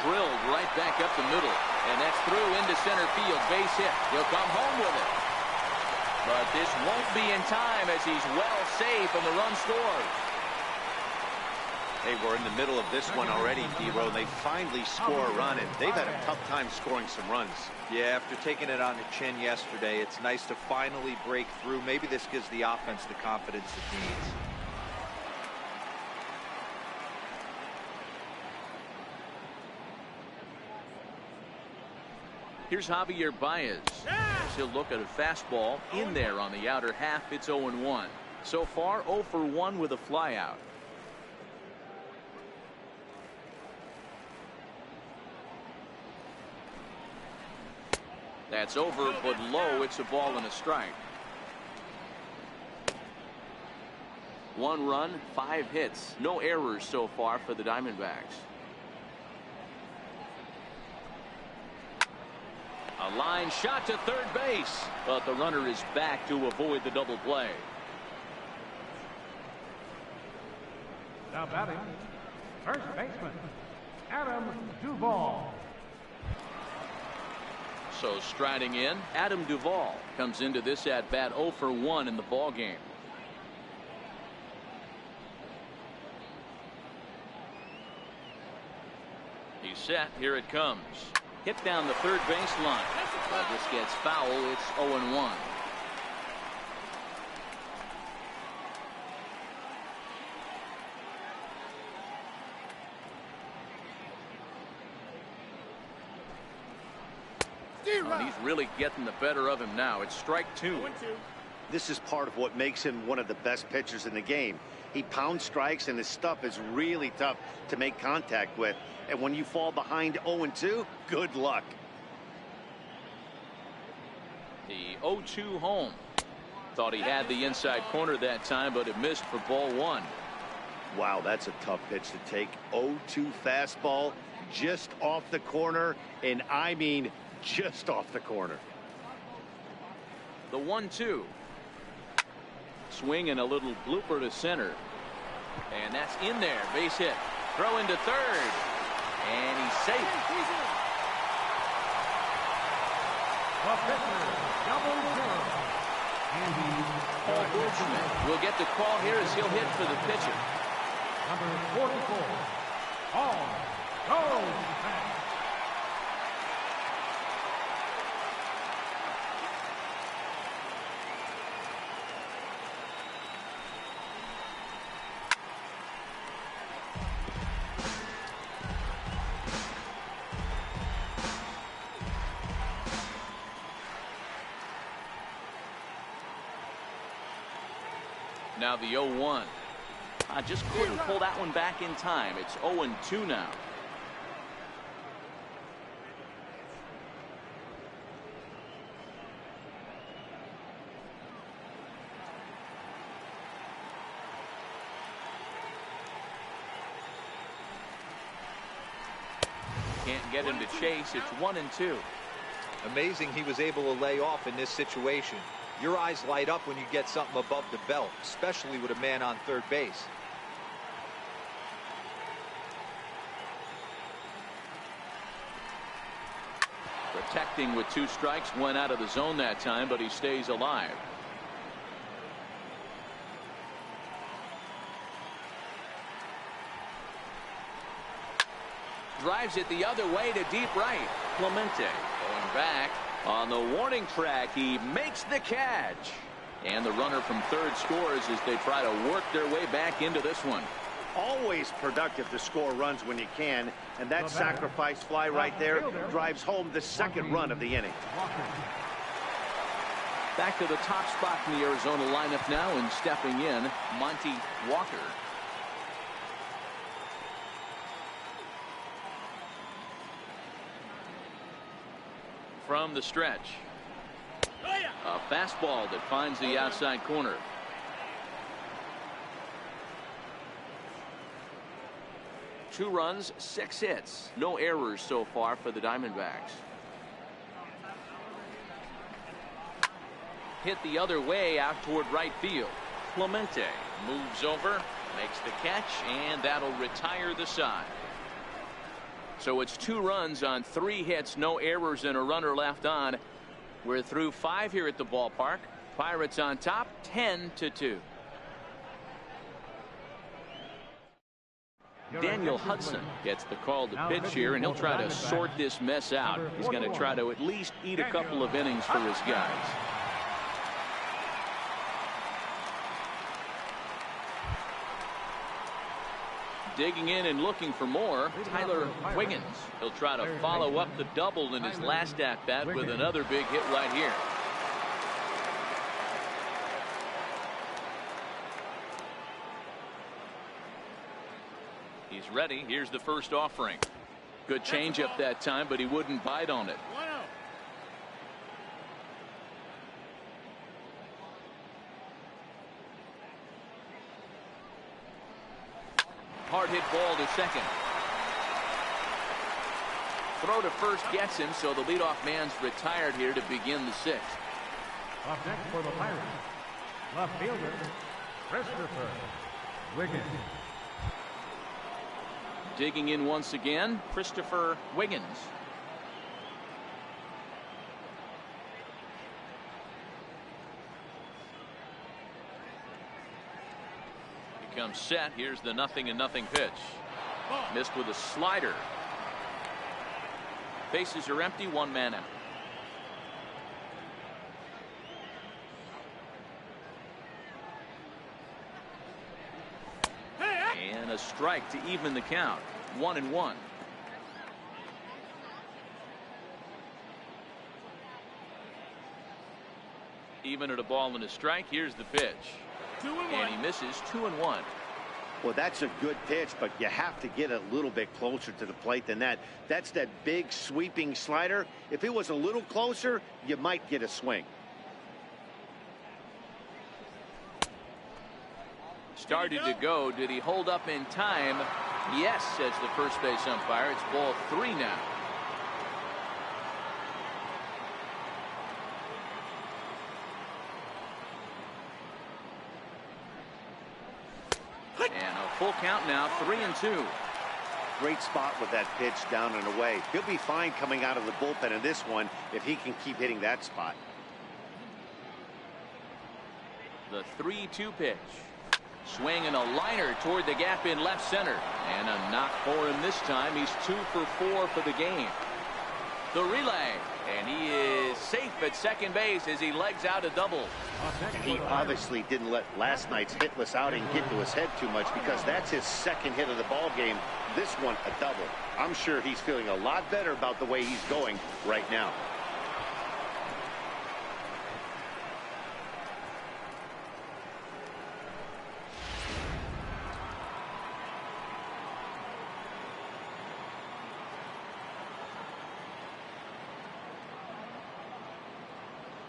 Drilled right back up the middle, and that's through into center field. Base hit. He'll come home with it. But this won't be in time as he's well safe and the run scores. They were in the middle of this one already, D-Row. They finally score a run, and they've had a tough time scoring some runs. Yeah, after taking it on the chin yesterday, it's nice to finally break through. Maybe this gives the offense the confidence it needs. Here's Javier Baez. As he'll look at a fastball in there on the outer half. It's 0-1. So far 0 for 1 with a flyout. That's over but low. It's a ball and a strike. 1 run, 5 hits. No errors so far for the Diamondbacks. A line shot to third base, but the runner is back to avoid the double play. Now batting, first baseman, Adam Duvall. So striding in, Adam Duvall comes into this at bat 0 for 1 in the ball game. He's set. Here it comes. Hit down the third baseline. But this gets foul. It's 0-1. Well, he's really getting the better of him now. It's strike two. This is part of what makes him one of the best pitchers in the game. He pounds strikes, and his stuff is really tough to make contact with. And when you fall behind 0-2, good luck. The 0-2 home. Thought he had the inside corner that time, but it missed for ball one. Wow, that's a tough pitch to take. 0-2 fastball just off the corner, and I mean just off the corner. The 1-2. Swing and a little blooper to center. And that's in there. Base hit. Throw into third. And he's safe. Paul Goldschmidt will get the call here as he'll hit for the pitcher. Number 44, Paul Goldschmidt. Now the 0-1. I just couldn't pull that one back in time. It's 0-2 now. Can't get him to chase. It's 1-2. Amazing he was able to lay off in this situation. Your eyes light up when you get something above the belt, especially with a man on third base. Protecting with 2 strikes, went out of the zone that time, but he stays alive. Drives it the other way to deep right. Clemente going back. On the warning track, he makes the catch. And the runner from third scores as they try to work their way back into this one. Always productive to score runs when you can, and that sacrifice fly right there drives home the second run of the inning. Back to the top spot in the Arizona lineup now, and stepping in, Monty Walker. From the stretch. A fastball that finds the outside corner. Two runs, 6 hits. No errors so far for the Diamondbacks. Hit the other way out toward right field. Clemente moves over, makes the catch, and that'll retire the side. So it's 2 runs on 3 hits, no errors, and a runner left on. We're through 5 here at the ballpark. Pirates on top, 10-2. Daniel Hudson gets the call to pitch here, and he'll try to sort this mess out. He's going to try to at least eat a couple of innings for his guys. Digging in and looking for more, Tyler Wiggins. He'll try to follow up the double in his last at-bat with another big hit right here. He's ready. Here's the first offering. Good changeup that time, but he wouldn't bite on it. Hard hit ball to second. Throw to first gets him, so the leadoff man's retired here to begin the 6th. Up next for the Pirates, left fielder Christopher Wiggins. Digging in once again, Christopher Wiggins. Comes set. Here's the 0-0 pitch. Missed with a slider. Bases are empty, 1 man out. And a strike to even the count. 1-1. Even at a ball and a strike, here's the pitch. 2-1. And he misses 2-1. Well, that's a good pitch, but you have to get a little bit closer to the plate than that. That's that big sweeping slider. If it was a little closer, you might get a swing. Started to go. Did he hold up in time? Yes, says the first base umpire. It's ball 3 now. And a full count now, 3-2. Great spot with that pitch down and away. He'll be fine coming out of the bullpen in this one if he can keep hitting that spot. The 3-2 pitch. Swing and a liner toward the gap in left center. And a knock for him this time. He's 2 for 4 for the game. The relay. And he is safe at second base as he legs out a double. He obviously didn't let last night's hitless outing get to his head too much, because that's his second hit of the ball game. This one a double. I'm sure he's feeling a lot better about the way he's going right now.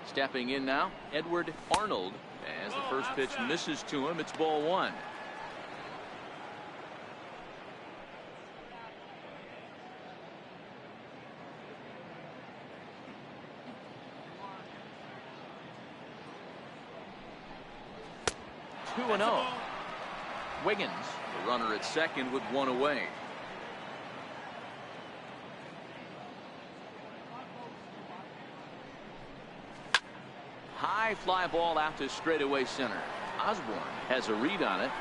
Stepping in now, Edward Arnold. As the first pitch misses to him, it's ball 1. Two and 0. Wiggins, the runner at second with 1 away. High fly ball out to straightaway center. Osborne has a read on it.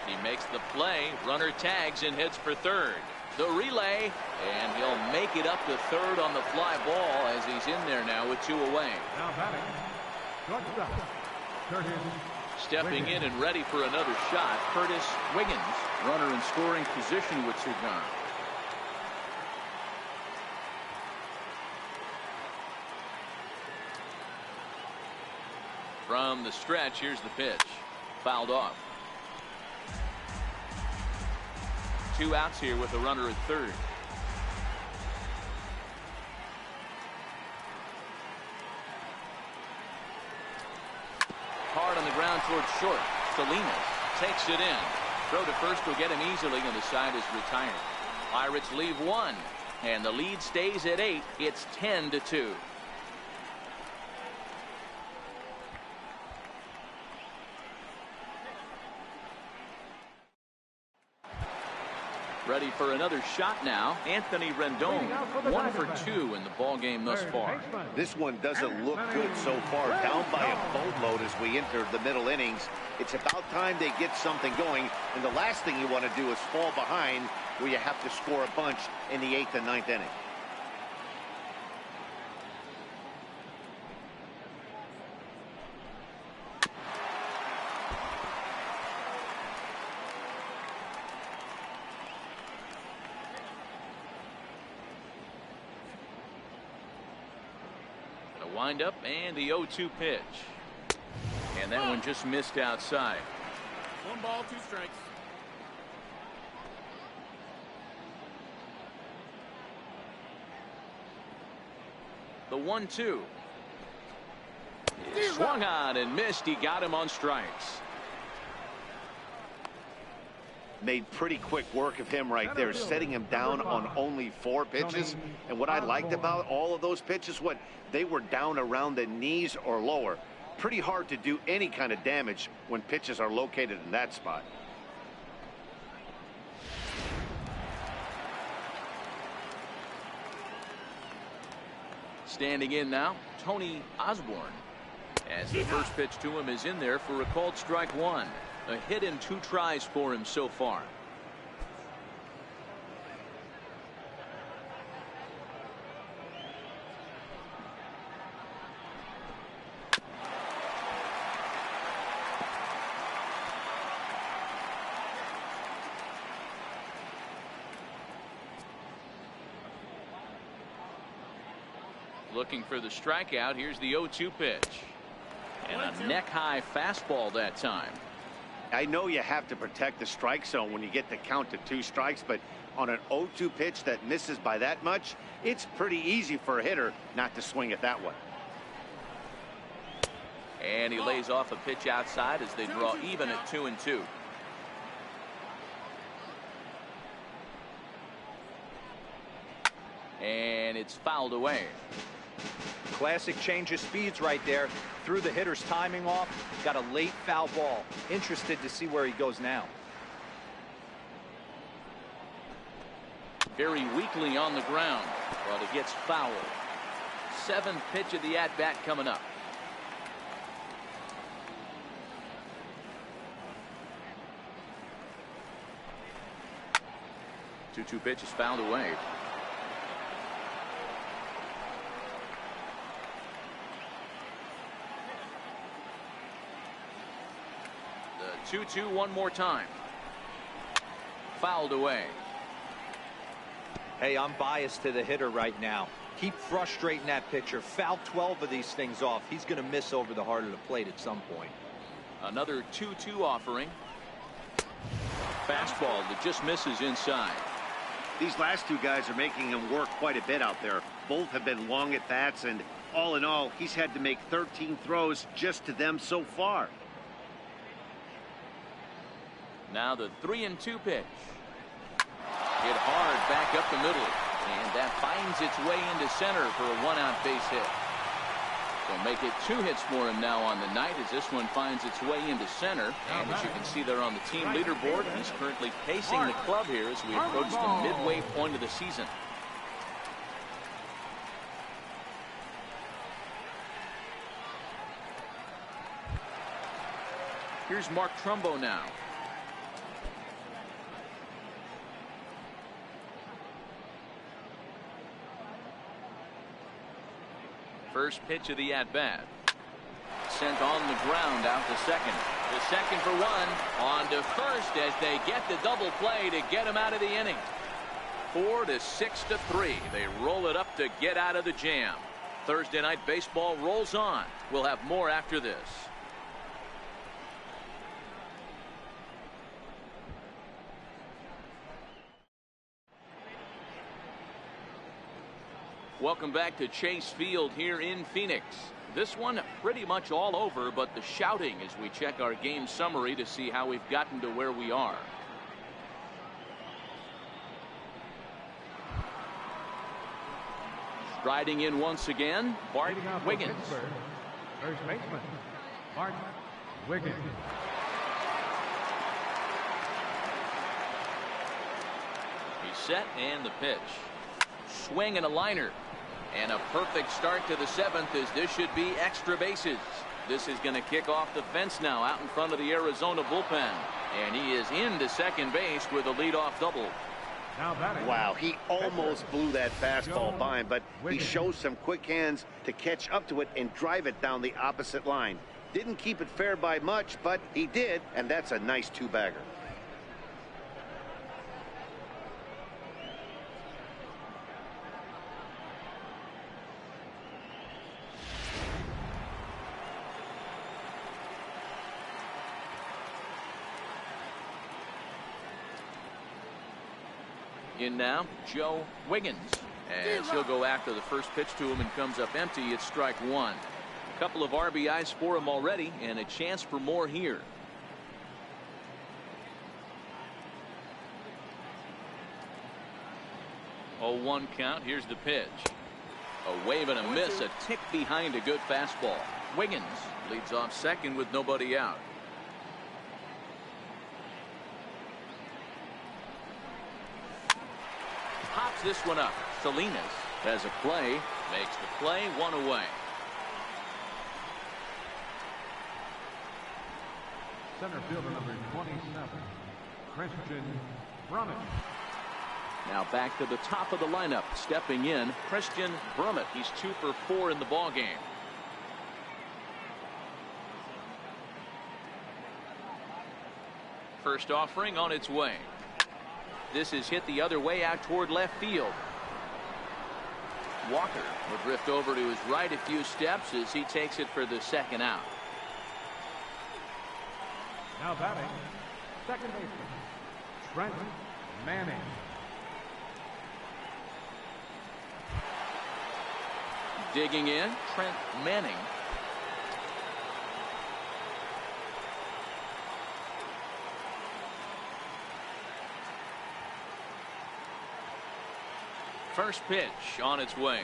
He makes the play. Runner tags and heads for third. The relay, and he'll make it up to third on the fly ball as he's in there now with 2 away. Now batting, shortstop, Curtis Stepping Wiggins. in and ready for another shot, Curtis Wiggins. Runner in scoring position with 2 gone. From the stretch, here's the pitch. Fouled off. 2 outs here with a runner at third. Hard on the ground towards short. Salinas takes it in. Throw to first will get him easily, and the side is retired. Pirates leave 1, and the lead stays at 8. It's 10-2. Ready for another shot now. Anthony Rendon, 1 for 2 in the ball game thus far. This one doesn't look good so far. Down by a boatload as we enter the middle innings. It's about time they get something going, and the last thing you want to do is fall behind where you have to score a bunch in the 8th and 9th inning. Wind up and the 0-2 pitch. And that one just missed outside. 1 ball, 2 strikes. The 1-2. Swung on and missed. He got him on strikes. Made pretty quick work of him right there, setting him down on only 4 pitches. And what I liked about all of those pitches, they were down around the knees or lower. Pretty hard to do any kind of damage when pitches are located in that spot. Standing in now, Tony Osborne. As the first pitch to him is in there for a called strike 1. A hit in 2 tries for him so far. Looking for the strikeout. Here's the 0-2 pitch. And a neck-high fastball that time. I know you have to protect the strike zone when you get the count to 2 strikes, but on an 0-2 pitch that misses by that much, it's pretty easy for a hitter not to swing at that one. And he lays off a pitch outside as they draw even at 2-2. And it's fouled away. Classic change of speeds right there. Threw the hitter's timing off. Got a late foul ball. Interested to see where he goes now. Very weakly on the ground, but it gets fouled. 7th pitch of the at-bat coming up. Two pitch is fouled away. The 2-2 one more time. Fouled away. Hey, I'm biased to the hitter right now. Keep frustrating that pitcher. Foul 12 of these things off. He's going to miss over the heart of the plate at some point. Another 2-2 offering. Fastball that just misses inside. These last 2 guys are making him work quite a bit out there. Both have been long at bats, and all in all, he's had to make 13 throws just to them so far. Now the 3-2 pitch. Hit hard back up the middle, and that finds its way into center for a 1-out base hit. They'll make it 2 hits for him now on the night as this one finds its way into center. And as you can see there on the team leaderboard, he's currently pacing the club here as we approach the midway point of the season. Here's Mark Trumbo now. First pitch of the at-bat. Sent on the ground out to second. The second for 1. On to first as they get the double play to get him out of the inning. 4-6-3. They roll it up to get out of the jam. Thursday night baseball rolls on. We'll have more after this. Welcome back to Chase Field here in Phoenix. This one pretty much all over, but the shouting as we check our game summary to see how we've gotten to where we are. Striding in once again, Bart Wiggins. First baseman, Bart Wiggins. He's set and the pitch. Swing and a liner. And a perfect start to the 7th as this should be extra bases. This is going to kick off the fence now out in front of the Arizona bullpen. And he is into second base with a leadoff double. Wow, he almost blew that fastball by him, but he shows some quick hands to catch up to it and drive it down the opposite line. Didn't keep it fair by much, but he did, and that's a nice 2-bagger. In now, Joe Wiggins. As he'll go after the first pitch to him and comes up empty. It's strike 1. A couple of RBIs for him already and a chance for more here. 0-1 count. Here's the pitch. A wave and a miss, a tick behind a good fastball. Wiggins leads off second with nobody out. Pops this one up. Salinas has a play, makes the play, 1 away. Center fielder number 27, Christian Brummett. Now back to the top of the lineup, stepping in, Christian Brummett. He's 2 for 4 in the ball game. First offering on its way. This is hit the other way out toward left field. Walker will drift over to his right a few steps as he takes it for the second out. Now batting, second baseman, Trent Manning. Digging in, Trent Manning. First pitch on its way.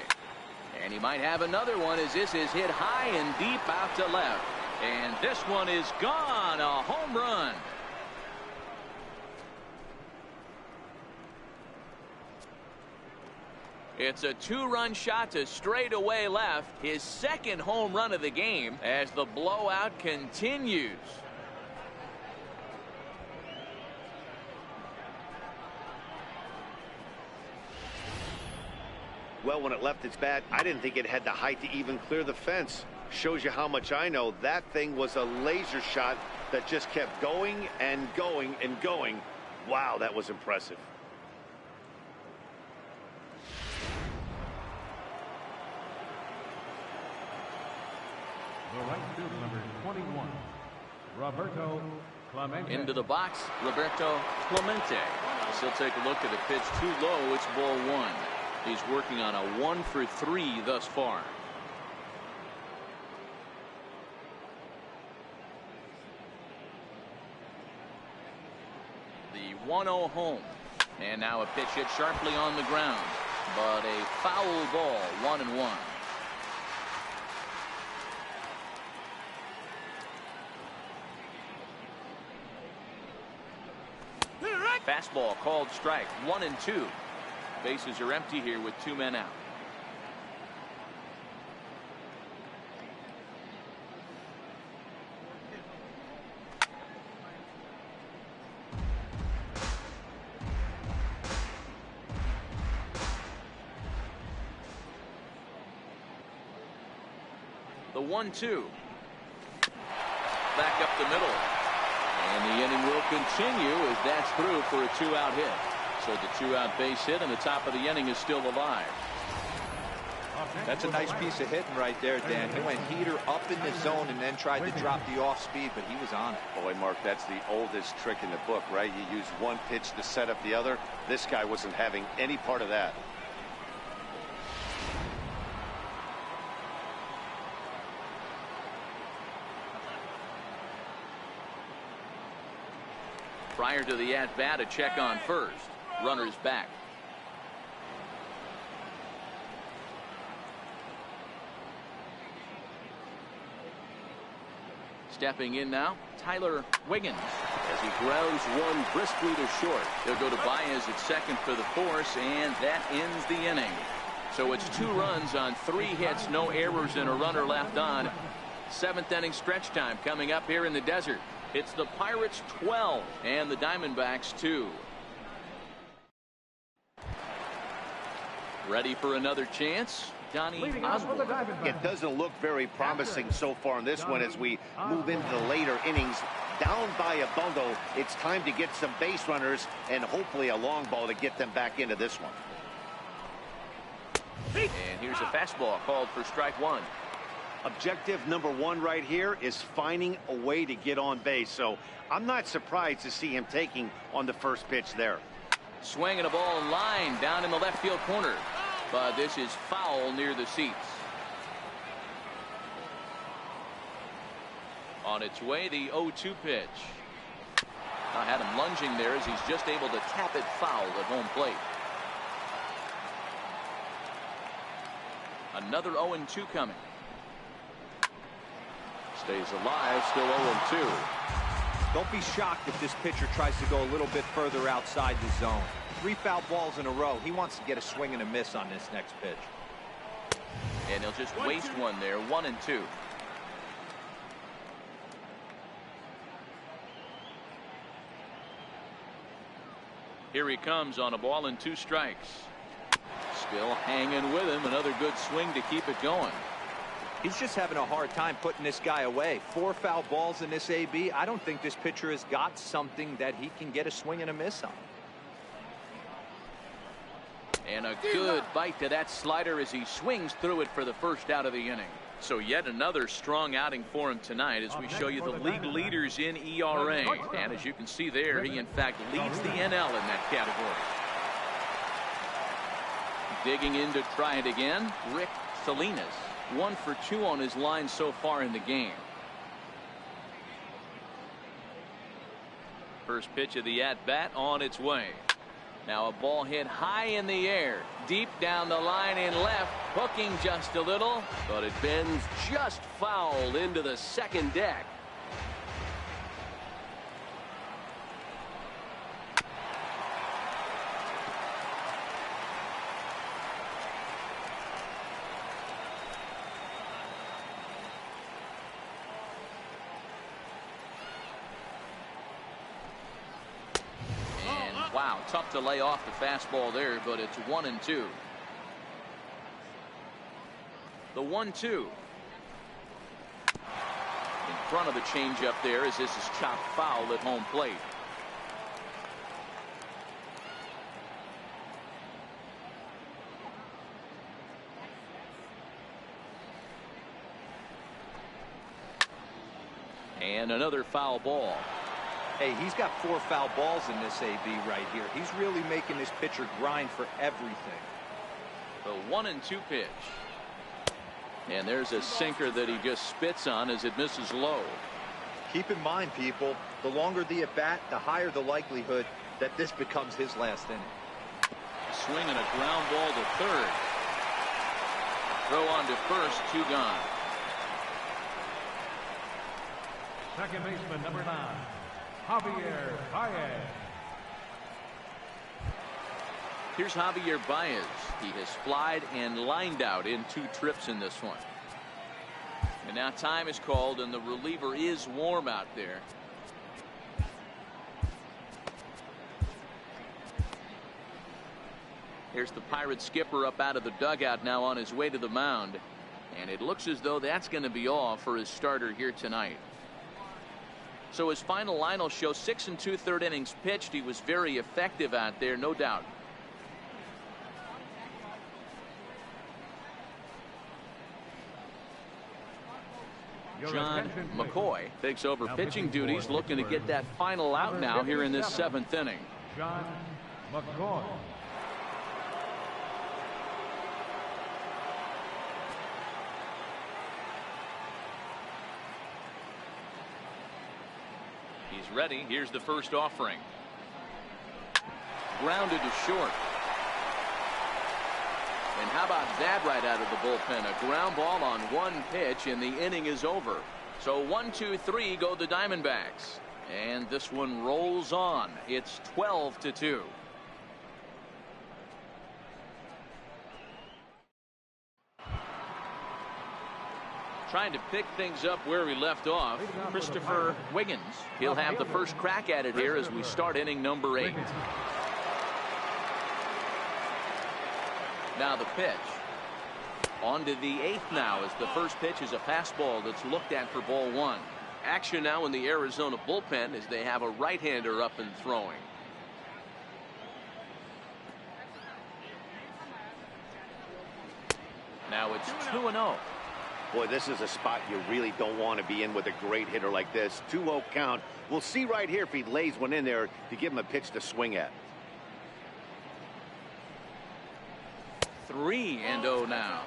And he might have another one as this is hit high and deep out to left. And this one is gone. A home run. It's a two-run shot to straightaway left. His second home run of the game as the blowout continues. Well, when it left its bat, I didn't think it had the height to even clear the fence. Shows you how much I know. That thing was a laser shot that just kept going and going and going. Wow, that was impressive. The right field number 21, Roberto Clemente. Into the box, Roberto Clemente. He'll take a look at the pitch too low. It's ball one. He's working on a 1 for 3 thus far. The 1-0 home. And now a pitch hit sharply on the ground. But a foul ball, 1-1. Fastball called strike, 1-2. Bases are empty here with 2 men out. The 1-2. Back up the middle. And the inning will continue as that's through for a 2-out hit. So the 2-out base hit and the top of the inning is still alive. That's a nice piece of hitting right there, Dan. He went heater up in the zone and then tried to drop the off speed, but he was on it. Boy, Mark, that's the oldest trick in the book, right? You use one pitch to set up the other. This guy wasn't having any part of that. Prior to the at-bat, a check on first. Runners back. Stepping in now, Tyler Wiggins as he grounds one briskly to short. They'll go to Baez at second for the force, and that ends the inning. So it's 2 runs on 3 hits, no errors, and a runner left on. 7th inning stretch time coming up here in the desert. It's the Pirates 12 and the Diamondbacks 2. Ready for another chance? Donnie Osborne. It doesn't look very promising so far in this one as we move into the later innings. Down by a bundle, it's time to get some base runners and hopefully a long ball to get them back into this one. And here's a fastball called for strike 1. Objective number 1 right here is finding a way to get on base. So I'm not surprised to see him taking on the first pitch there. Swinging a ball in line down in the left field corner. But this is foul near the seats. On its way, the 0-2 pitch. I had him lunging there as he's just able to tap it foul at home plate. Another 0-2 coming. Stays alive, still 0-2. Don't be shocked if this pitcher tries to go a little bit further outside the zone. 3 foul balls in a row. He wants to get a swing and a miss on this next pitch. And he'll just waste one there, 1-2. Here he comes on a ball and 2 strikes. Still hanging with him. Another good swing to keep it going. He's just having a hard time putting this guy away. 4 foul balls in this AB. I don't think this pitcher has got something that he can get a swing and a miss on. And a good bite to that slider as he swings through it for the first out of the inning. So yet another strong outing for him tonight as we show you the league leaders in ERA. And as you can see there, he in fact leads the NL in that category. Digging in to try it again, Rick Salinas. 1 for 2 on his line so far in the game. First pitch of the at-bat on its way. Now a ball hit high in the air, deep down the line in left, hooking just a little, but it bends just foul into the second deck. Wow, tough to lay off the fastball there, but it's 1-2. The 1-2. In front of the changeup there as this is chopped foul at home plate. And another foul ball. Hey, he's got 4 foul balls in this AB right here. He's really making this pitcher grind for everything. The 1-2 pitch. And there's a sinker that he just spits on as it misses low. Keep in mind, people, the longer the at bat, the higher the likelihood that this becomes his last inning. Swing and a ground ball to third. Throw on to first, 2 gone. Second baseman, number 9. Javier Baez. Here's Javier Baez. He has flied and lined out in 2 trips in this one. And now time is called and the reliever is warm out there. Here's the Pirates skipper up out of the dugout now on his way to the mound. And it looks as though that's going to be all for his starter here tonight. So his final line will show 6 2/3 innings pitched. He was very effective out there, no doubt. John McCoy takes over pitching duties, looking to get that final out now here in this 7th inning. John McCoy. He's ready. Here's the first offering. Grounded to short. And how about that right out of the bullpen? A ground ball on 1 pitch and the inning is over. So 1-2-3 go the Diamondbacks. And this one rolls on. It's 12-2. Trying to pick things up where we left off, Christopher Wiggins. He'll have the first crack at it here as we start inning number 8. Now the pitch. On to the 8th now as the first pitch is a fastball that's looked at for ball 1. Action now in the Arizona bullpen as they have a right-hander up and throwing. Now it's 2-0. Boy, this is a spot you really don't want to be in with a great hitter like this. 2-0 count. We'll see right here if he lays one in there to give him a pitch to swing at. 3-0 now.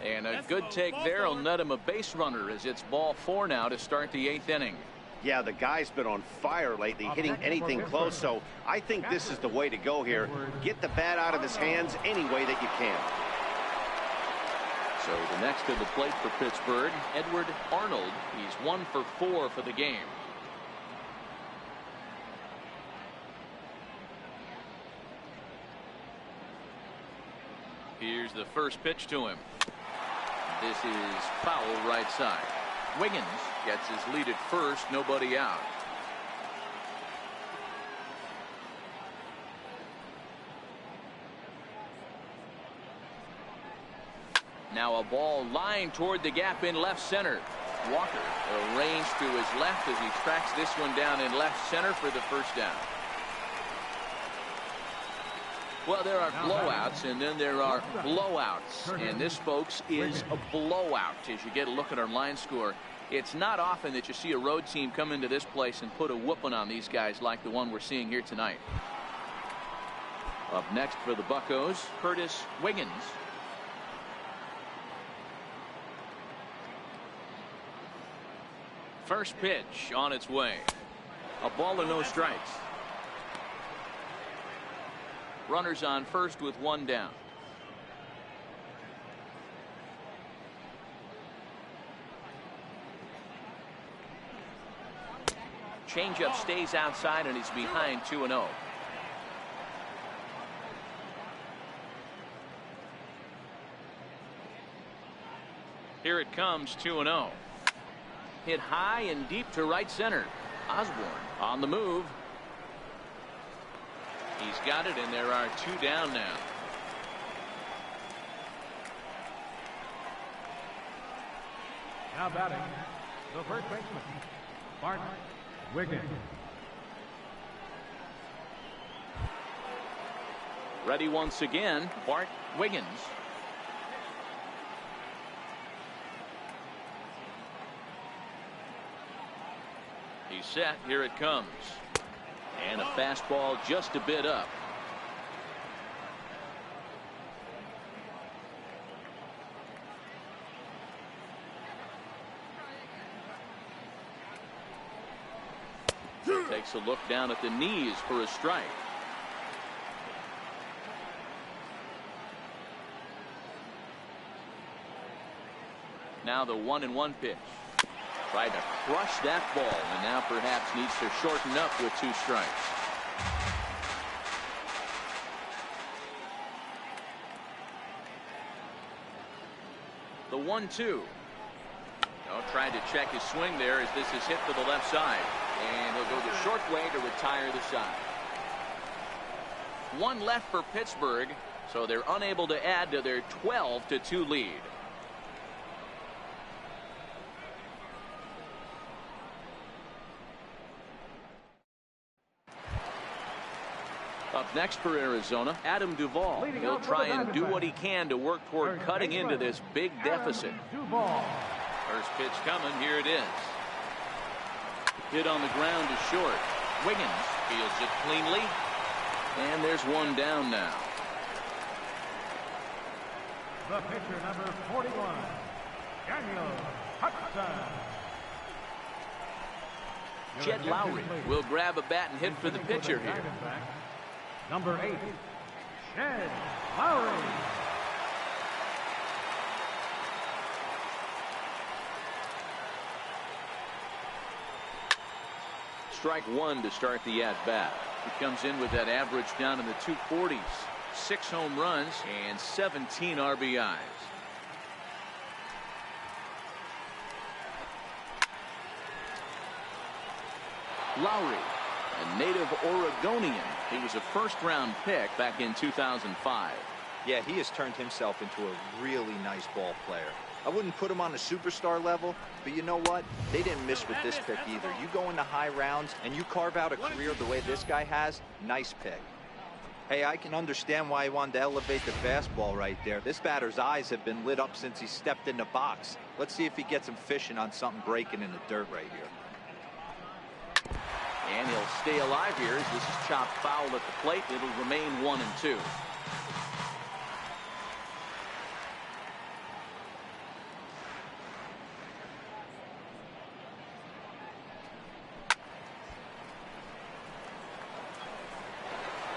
And a good take there will net him a base runner as it's ball 4 now to start the 8th inning. Yeah, the guy's been on fire lately, hitting anything close, so I think this is the way to go here. Get the bat out of his hands any way that you can. So the next to the plate for Pittsburgh, Edward Arnold. He's 1 for 4 for the game. Here's the first pitch to him. This is foul right side. Wiggins gets his lead at first, nobody out. Now a ball lined toward the gap in left center. Walker arranged to his left as he tracks this one down in left center for the first down. Well, there are blowouts and then there are blowouts, and this, folks, is a blowout. As you get a look at our line score, it's not often that you see a road team come into this place and put a whooping on these guys like the one we're seeing here tonight. Up next for the Buccos, Curtis Wiggins. First pitch on its way. A ball and no strikes. Runners on first with one down. Changeup stays outside and he's behind 2-0. Here it comes, 2-0. Hit high and deep to right center. Osborne on the move. He's got it, and there are two down now. Now batting, the first baseman, Bart Wiggins. Ready once again, Bart Wiggins. He's set. Here it comes. And a fastball just a bit up. Takes a look down at the knees for a strike. Now the 1-1 pitch. Tried to crush that ball, and now perhaps needs to shorten up with two strikes. The 1-2. Tried to check his swing there as this is hit to the left side. And he'll go the short way to retire the side. One left for Pittsburgh, so they're unable to add to their 12-2 lead. Up next for Arizona, Adam Duvall. He'll try and do what he can to work toward cutting into this big deficit. First pitch coming. Here it is. Hit on the ground to short. Wiggins feels it cleanly. And there's one down now. The pitcher, number 41, Daniel Hudson. Jed Lowry will grab a bat and hit for the pitcher here. Number 8, Jed Lowry. Strike one to start the at-bat. He comes in with that average down in the 240s. 6 home runs and 17 RBIs. Lowry, a native Oregonian. He was a first-round pick back in 2005. Yeah, he has turned himself into a really nice ball player. I wouldn't put him on a superstar level, but you know what? They didn't miss with this pick either. You go into high rounds and you carve out a career the way this guy has, nice pick. Hey, I can understand why he wanted to elevate the fastball right there. This batter's eyes have been lit up since he stepped in the box. Let's see if he gets him fishing on something breaking in the dirt right here. And he'll stay alive here as this is chopped foul at the plate. It'll remain 1-2.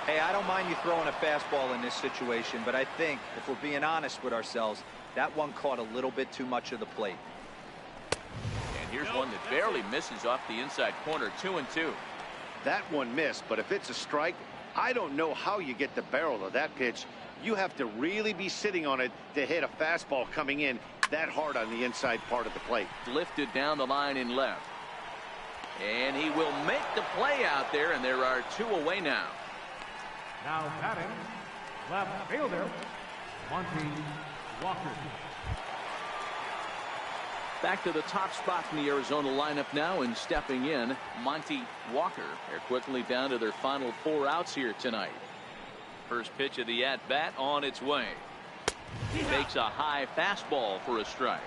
Hey, I don't mind you throwing a fastball in this situation, but I think, if we're being honest with ourselves, that one caught a little bit too much of the plate. And here's one that barely misses off the inside corner. 2-2. That one missed, but if it's a strike, I don't know how you get the barrel of that pitch. You have to really be sitting on it to hit a fastball coming in that hard on the inside part of the plate. Lifted down the line in left. And he will make the play out there, and there are 2 away now. Now batting, left fielder, Monty Walker. Back to the top spot from the Arizona lineup now, and stepping in, Monty Walker. They're quickly down to their final 4 outs here tonight. First pitch of the at-bat on its way. He makes a high fastball for a strike.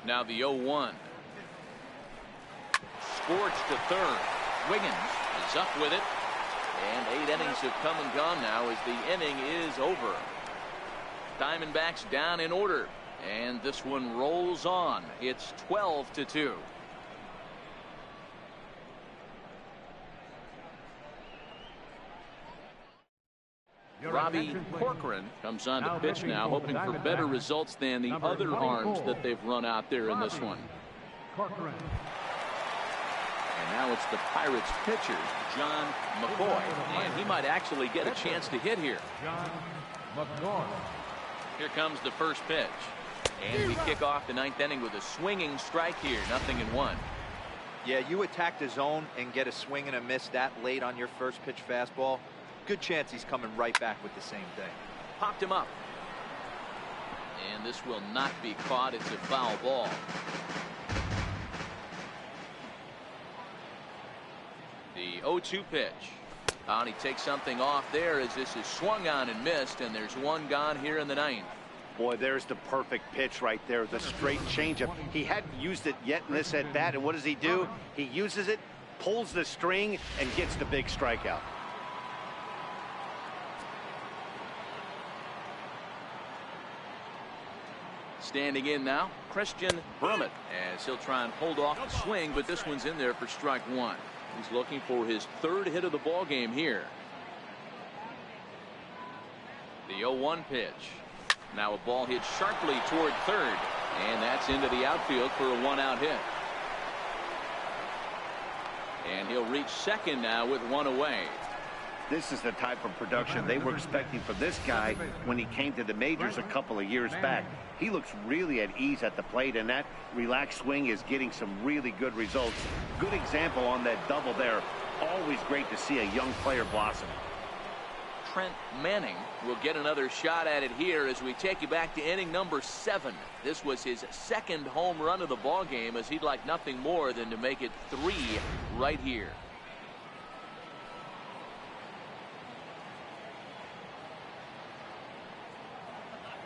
Now the 0-1. Scorched to third. Wiggins is up with it. And 8 innings have come and gone now as the inning is over. Diamondbacks down in order. And this one rolls on. It's 12-2. Robbie Corcoran comes on to pitch now, hoping for better results than the other arms that they've run out there in this one. And now it's the Pirates pitcher, John McCoy, and he might actually get a chance to hit here. Here comes the first pitch, and we kick off the 9th inning with a swinging strike here, 0-1. Yeah, you attack the zone and get a swing and a miss that late on your first pitch fastball. Good chance he's coming right back with the same thing. Popped him up. And this will not be caught. It's a foul ball. The 0-2 pitch. And he takes something off there as this is swung on and missed, and there's one gone here in the 9th. Boy, there's the perfect pitch right there. The straight changeup. He hadn't used it yet in this at bat, and what does he do? He uses it, pulls the string, and gets the big strikeout. Standing in now, Christian Brummett, as he'll try and hold off the swing, but this one's in there for strike 1. He's looking for his 3rd hit of the ball game here. The 0-1 pitch. Now a ball hit sharply toward third, and that's into the outfield for a 1-out hit. And he'll reach second now with 1 away. This is the type of production they were expecting from this guy when he came to the majors a couple of years back. He looks really at ease at the plate, and that relaxed swing is getting some really good results. Good example on that double there. Always great to see a young player blossom. Trent Manning will get another shot at it here as we take you back to inning number 7. This was his 2nd home run of the ball game, as he'd like nothing more than to make it 3 right here.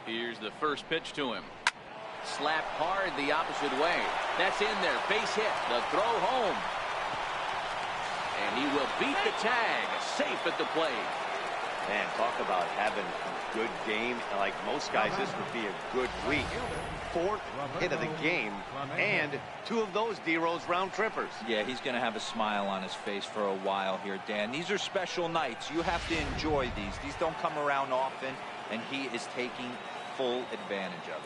Here's the first pitch to him. Slapped hard the opposite way. That's in there. Base hit. The throw home. And he will beat the tag. Safe at the plate. Man, talk about having a good game. Like most guys, this would be a good week. 4th hit of the game, and 2 of those D-Rose round trippers. Yeah, he's going to have a smile on his face for a while here, Dan. These are special nights. You have to enjoy these. These don't come around often, and he is taking full advantage of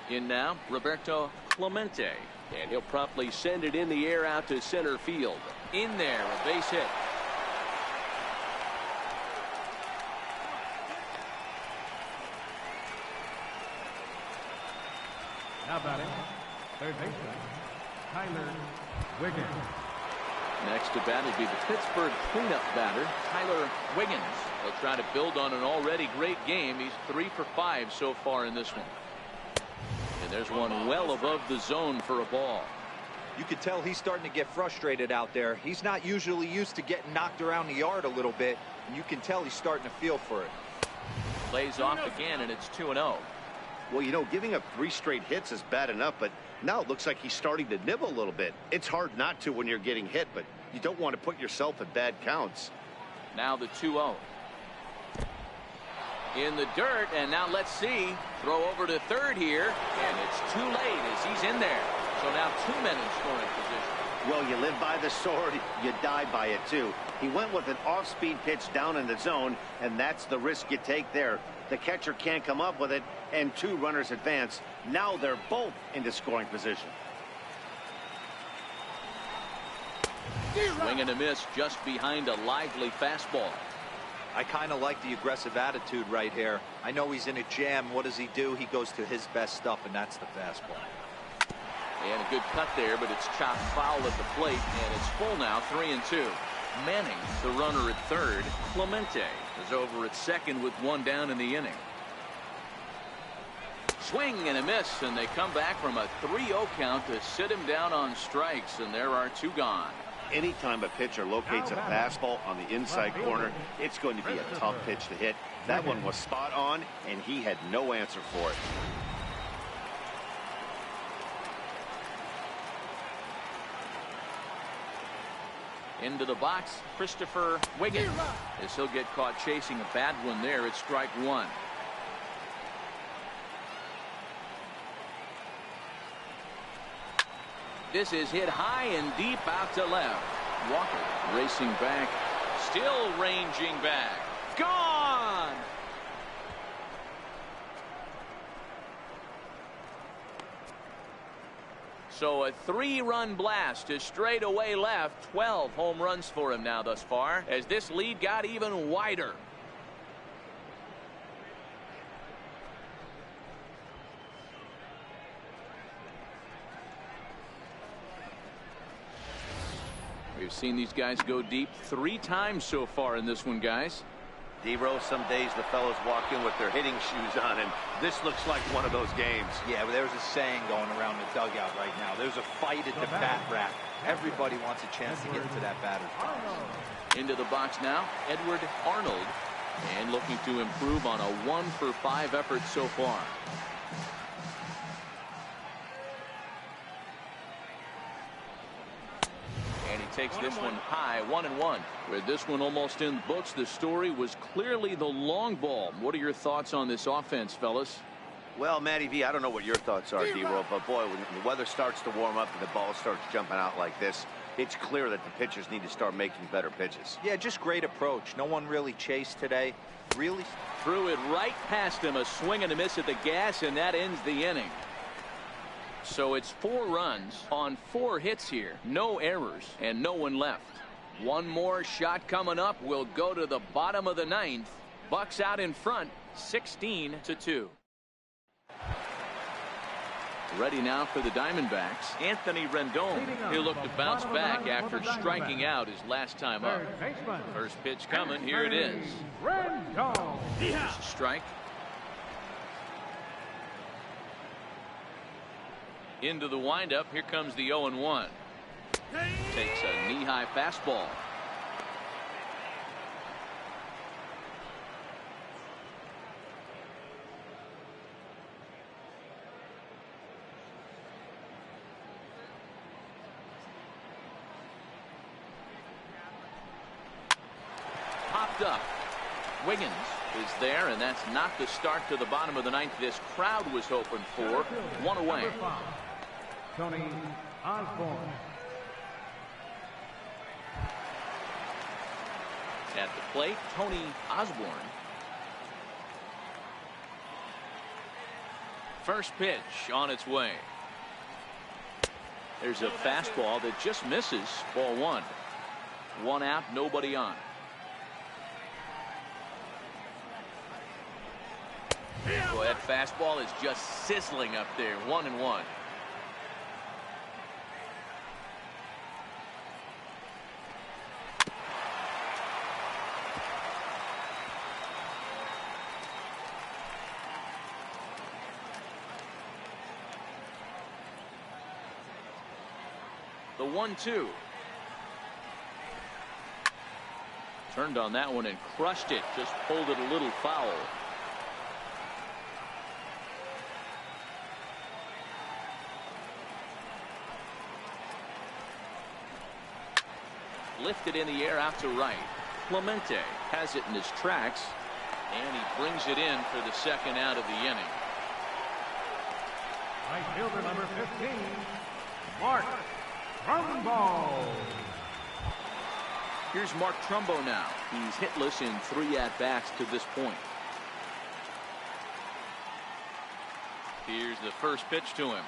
it. In now, Roberto Clemente, and he'll promptly send it in the air out to center field. In there, a base hit. Now batting, third baseman, Tyler Wiggins. Next to bat will be the Pittsburgh cleanup batter, Tyler Wiggins. He'll try to build on an already great game. He's 3 for 5 so far in this one. And there's one well above the zone for a ball. You could tell he's starting to get frustrated out there. He's not usually used to getting knocked around the yard a little bit, and you can tell he's starting to feel for it. Plays off again, and it's 2-0. Well, you know, giving up 3 straight hits is bad enough, but now it looks like he's starting to nibble a little bit. It's hard not to when you're getting hit, but you don't want to put yourself at bad counts. Now the 2-0. In the dirt, and now let's see. Throw over to third here, and it's too late as he's in there. So now 2 men in scoring position. Well, you live by the sword, you die by it too. He went with an off-speed pitch down in the zone, and that's the risk you take there. The catcher can't come up with it, and 2 runners advance. Now they're both into scoring position. Swing and a miss just behind a lively fastball. I kind of like the aggressive attitude right here. I know he's in a jam. What does he do? He goes to his best stuff, and that's the fastball. And a good cut there, but it's chopped foul at the plate, and it's full now, 3-2. Manning, the runner at third. Clemente is over at second with one down in the inning. Swing and a miss, and they come back from a 3-0 count to sit him down on strikes, and there are two gone. Anytime a pitcher locates a fastball on the inside corner, it's going to be a tough pitch to hit. That one was spot on, and he had no answer for it. Into the box, Christopher Wiggins, as he'll get caught chasing a bad one there at strike one. This is hit high and deep out to left. Walker racing back, still ranging back. Gone! So a 3-run blast to straightaway left. 12 home runs for him now thus far, as this lead got even wider. We've seen these guys go deep 3 times so far in this one, guys. D-Rose, some days the fellas walk in with their hitting shoes on, and this looks like one of those games. Yeah, but there's a saying going around the dugout right now. There's a fight at the bat rack. Everybody wants a chance to get into that batter's box. Into the box now, Edward Arnold, and looking to improve on a 1-for-5 effort so far. Takes this one high, 1-1. With this one almost in the books, the story was clearly the long ball. What are your thoughts on this offense, fellas? Well, Matty V, I don't know what your thoughts are, D-Roll, but boy, when the weather starts to warm up and the ball starts jumping out like this, it's clear that the pitchers need to start making better pitches. Yeah, just great approach. No one really chased today. Really threw it right past him. A swing and a miss at the gas, and that ends the inning. So it's 4 runs on 4 hits here. No errors and no one left. One more shot coming up. Will go to the bottom of the 9th. Bucks out in front, 16-2. Ready now for the Diamondbacks. Anthony Rendon. He'll look to bounce back after striking out his last time up. First pitch coming. Here it is. Here's a strike. Into the windup. Here comes the 0-1. Takes a knee-high fastball. Popped up. Wiggins is there, and that's not the start to the bottom of the 9th this crowd was hoping for. 1 away. Tony Osborne. At the plate, Tony Osborne. First pitch on its way. There's a fastball that just misses. Ball 1. 1 out, nobody on. Boy, that fastball is just sizzling up there. 1-1. The 1-2. Turned on that one and crushed it. Just pulled it a little foul. Lifted in the air out to right. Clemente has it in his tracks, and he brings it in for the 2nd out of the inning. Right fielder number 15, Mark Trumbo. Here's Mark Trumbo now. He's hitless in 3 at-bats to this point. Here's the first pitch to him.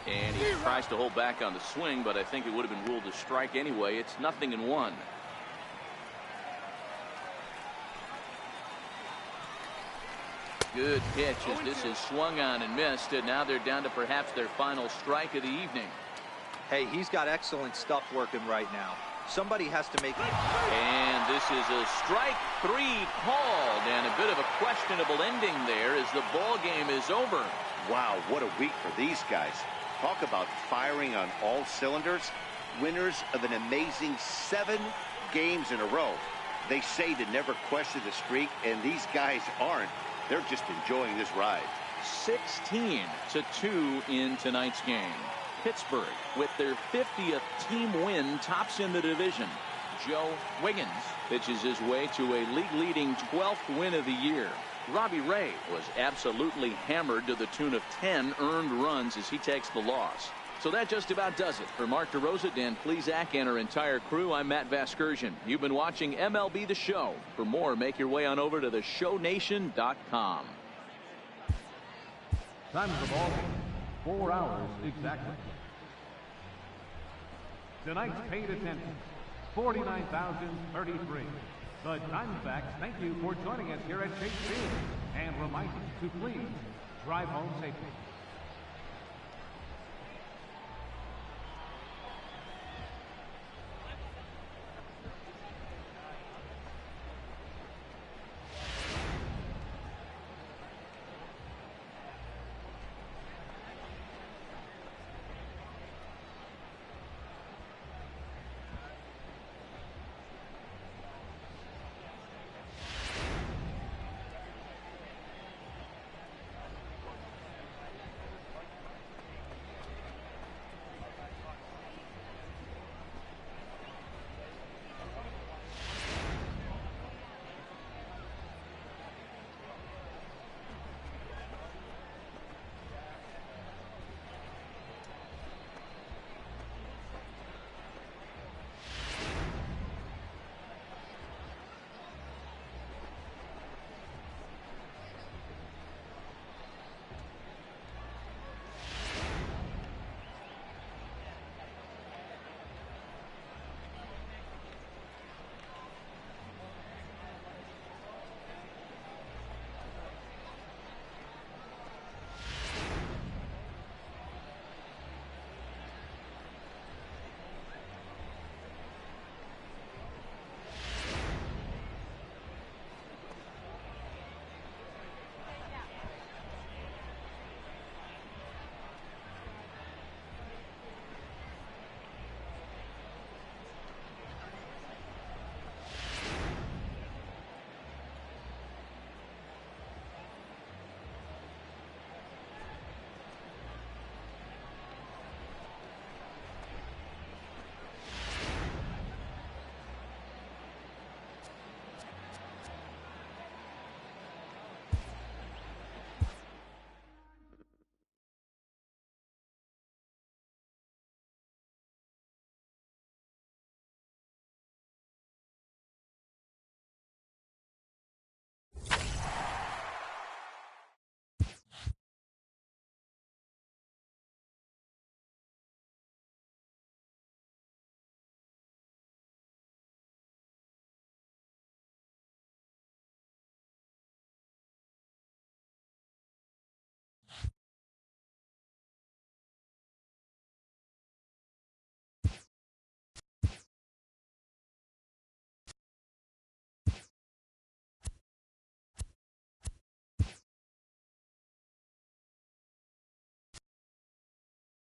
And he tries to hold back on the swing, but I think it would have been ruled a strike anyway. It's 0-1. Good pitch as this is swung on and missed, and now they're down to perhaps their final strike of the evening. Hey, he's got excellent stuff working right now. Somebody has to make it. And this is a strike 3 called, and a bit of a questionable ending there as the ball game is over. Wow, what a week for these guys. Talk about firing on all cylinders. Winners of an amazing 7 games in a row. They say to never question the streak, and these guys aren't. They're just enjoying this ride. 16-2 in tonight's game. Pittsburgh, with their 50th team win, tops in the division. Joe Wiggins pitches his way to a league-leading 12th win of the year. Robbie Ray was absolutely hammered to the tune of 10 earned runs as he takes the loss. So that just about does it. For Mark DeRosa, Dan Plesac, and our entire crew, I'm Matt Vasgersian. You've been watching MLB The Show. For more, make your way on over to theshownation.com. Time of the ball game, 4 hours exactly. Tonight's paid attendance, 49,033. The Diamondbacks thank you for joining us here at Chase Field and remind you to please drive home safely.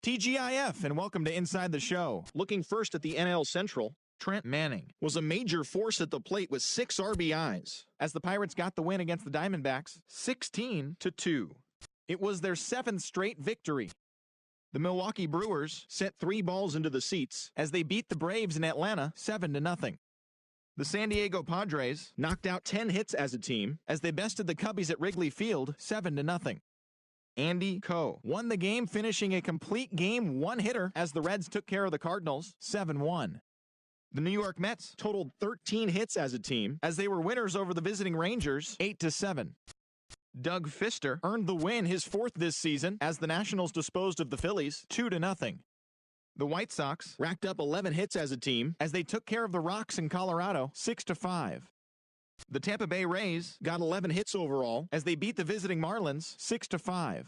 TGIF, and welcome to Inside the Show. Looking first at the NL Central, Trent Manning was a major force at the plate with 6 RBIs as the Pirates got the win against the Diamondbacks 16-2. It was their 7th straight victory. The Milwaukee Brewers sent 3 balls into the seats as they beat the Braves in Atlanta 7-0. The San Diego Padres knocked out 10 hits as a team as they bested the Cubbies at Wrigley Field 7-0. Andy Coe won the game, finishing a complete game 1-hitter as the Reds took care of the Cardinals 7-1. The New York Mets totaled 13 hits as a team as they were winners over the visiting Rangers 8-7. Doug Fister earned the win, his 4th this season, as the Nationals disposed of the Phillies 2-0. The White Sox racked up 11 hits as a team as they took care of the Rocks in Colorado 6-5. The Tampa Bay Rays got 11 hits overall as they beat the visiting Marlins 6-5.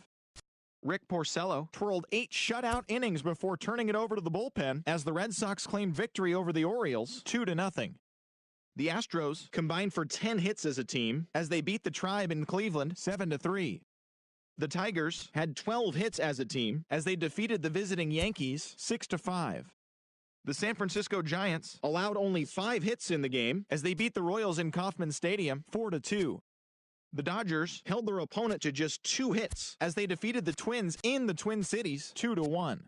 Rick Porcello twirled 8 shutout innings before turning it over to the bullpen as the Red Sox claimed victory over the Orioles 2-0. The Astros combined for 10 hits as a team as they beat the Tribe in Cleveland 7-3. The Tigers had 12 hits as a team as they defeated the visiting Yankees 6-5. The San Francisco Giants allowed only 5 hits in the game as they beat the Royals in Kauffman Stadium 4-2. The Dodgers held their opponent to just 2 hits as they defeated the Twins in the Twin Cities 2-1.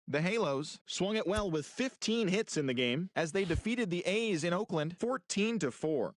The Halos swung it well with 15 hits in the game as they defeated the A's in Oakland 14-4.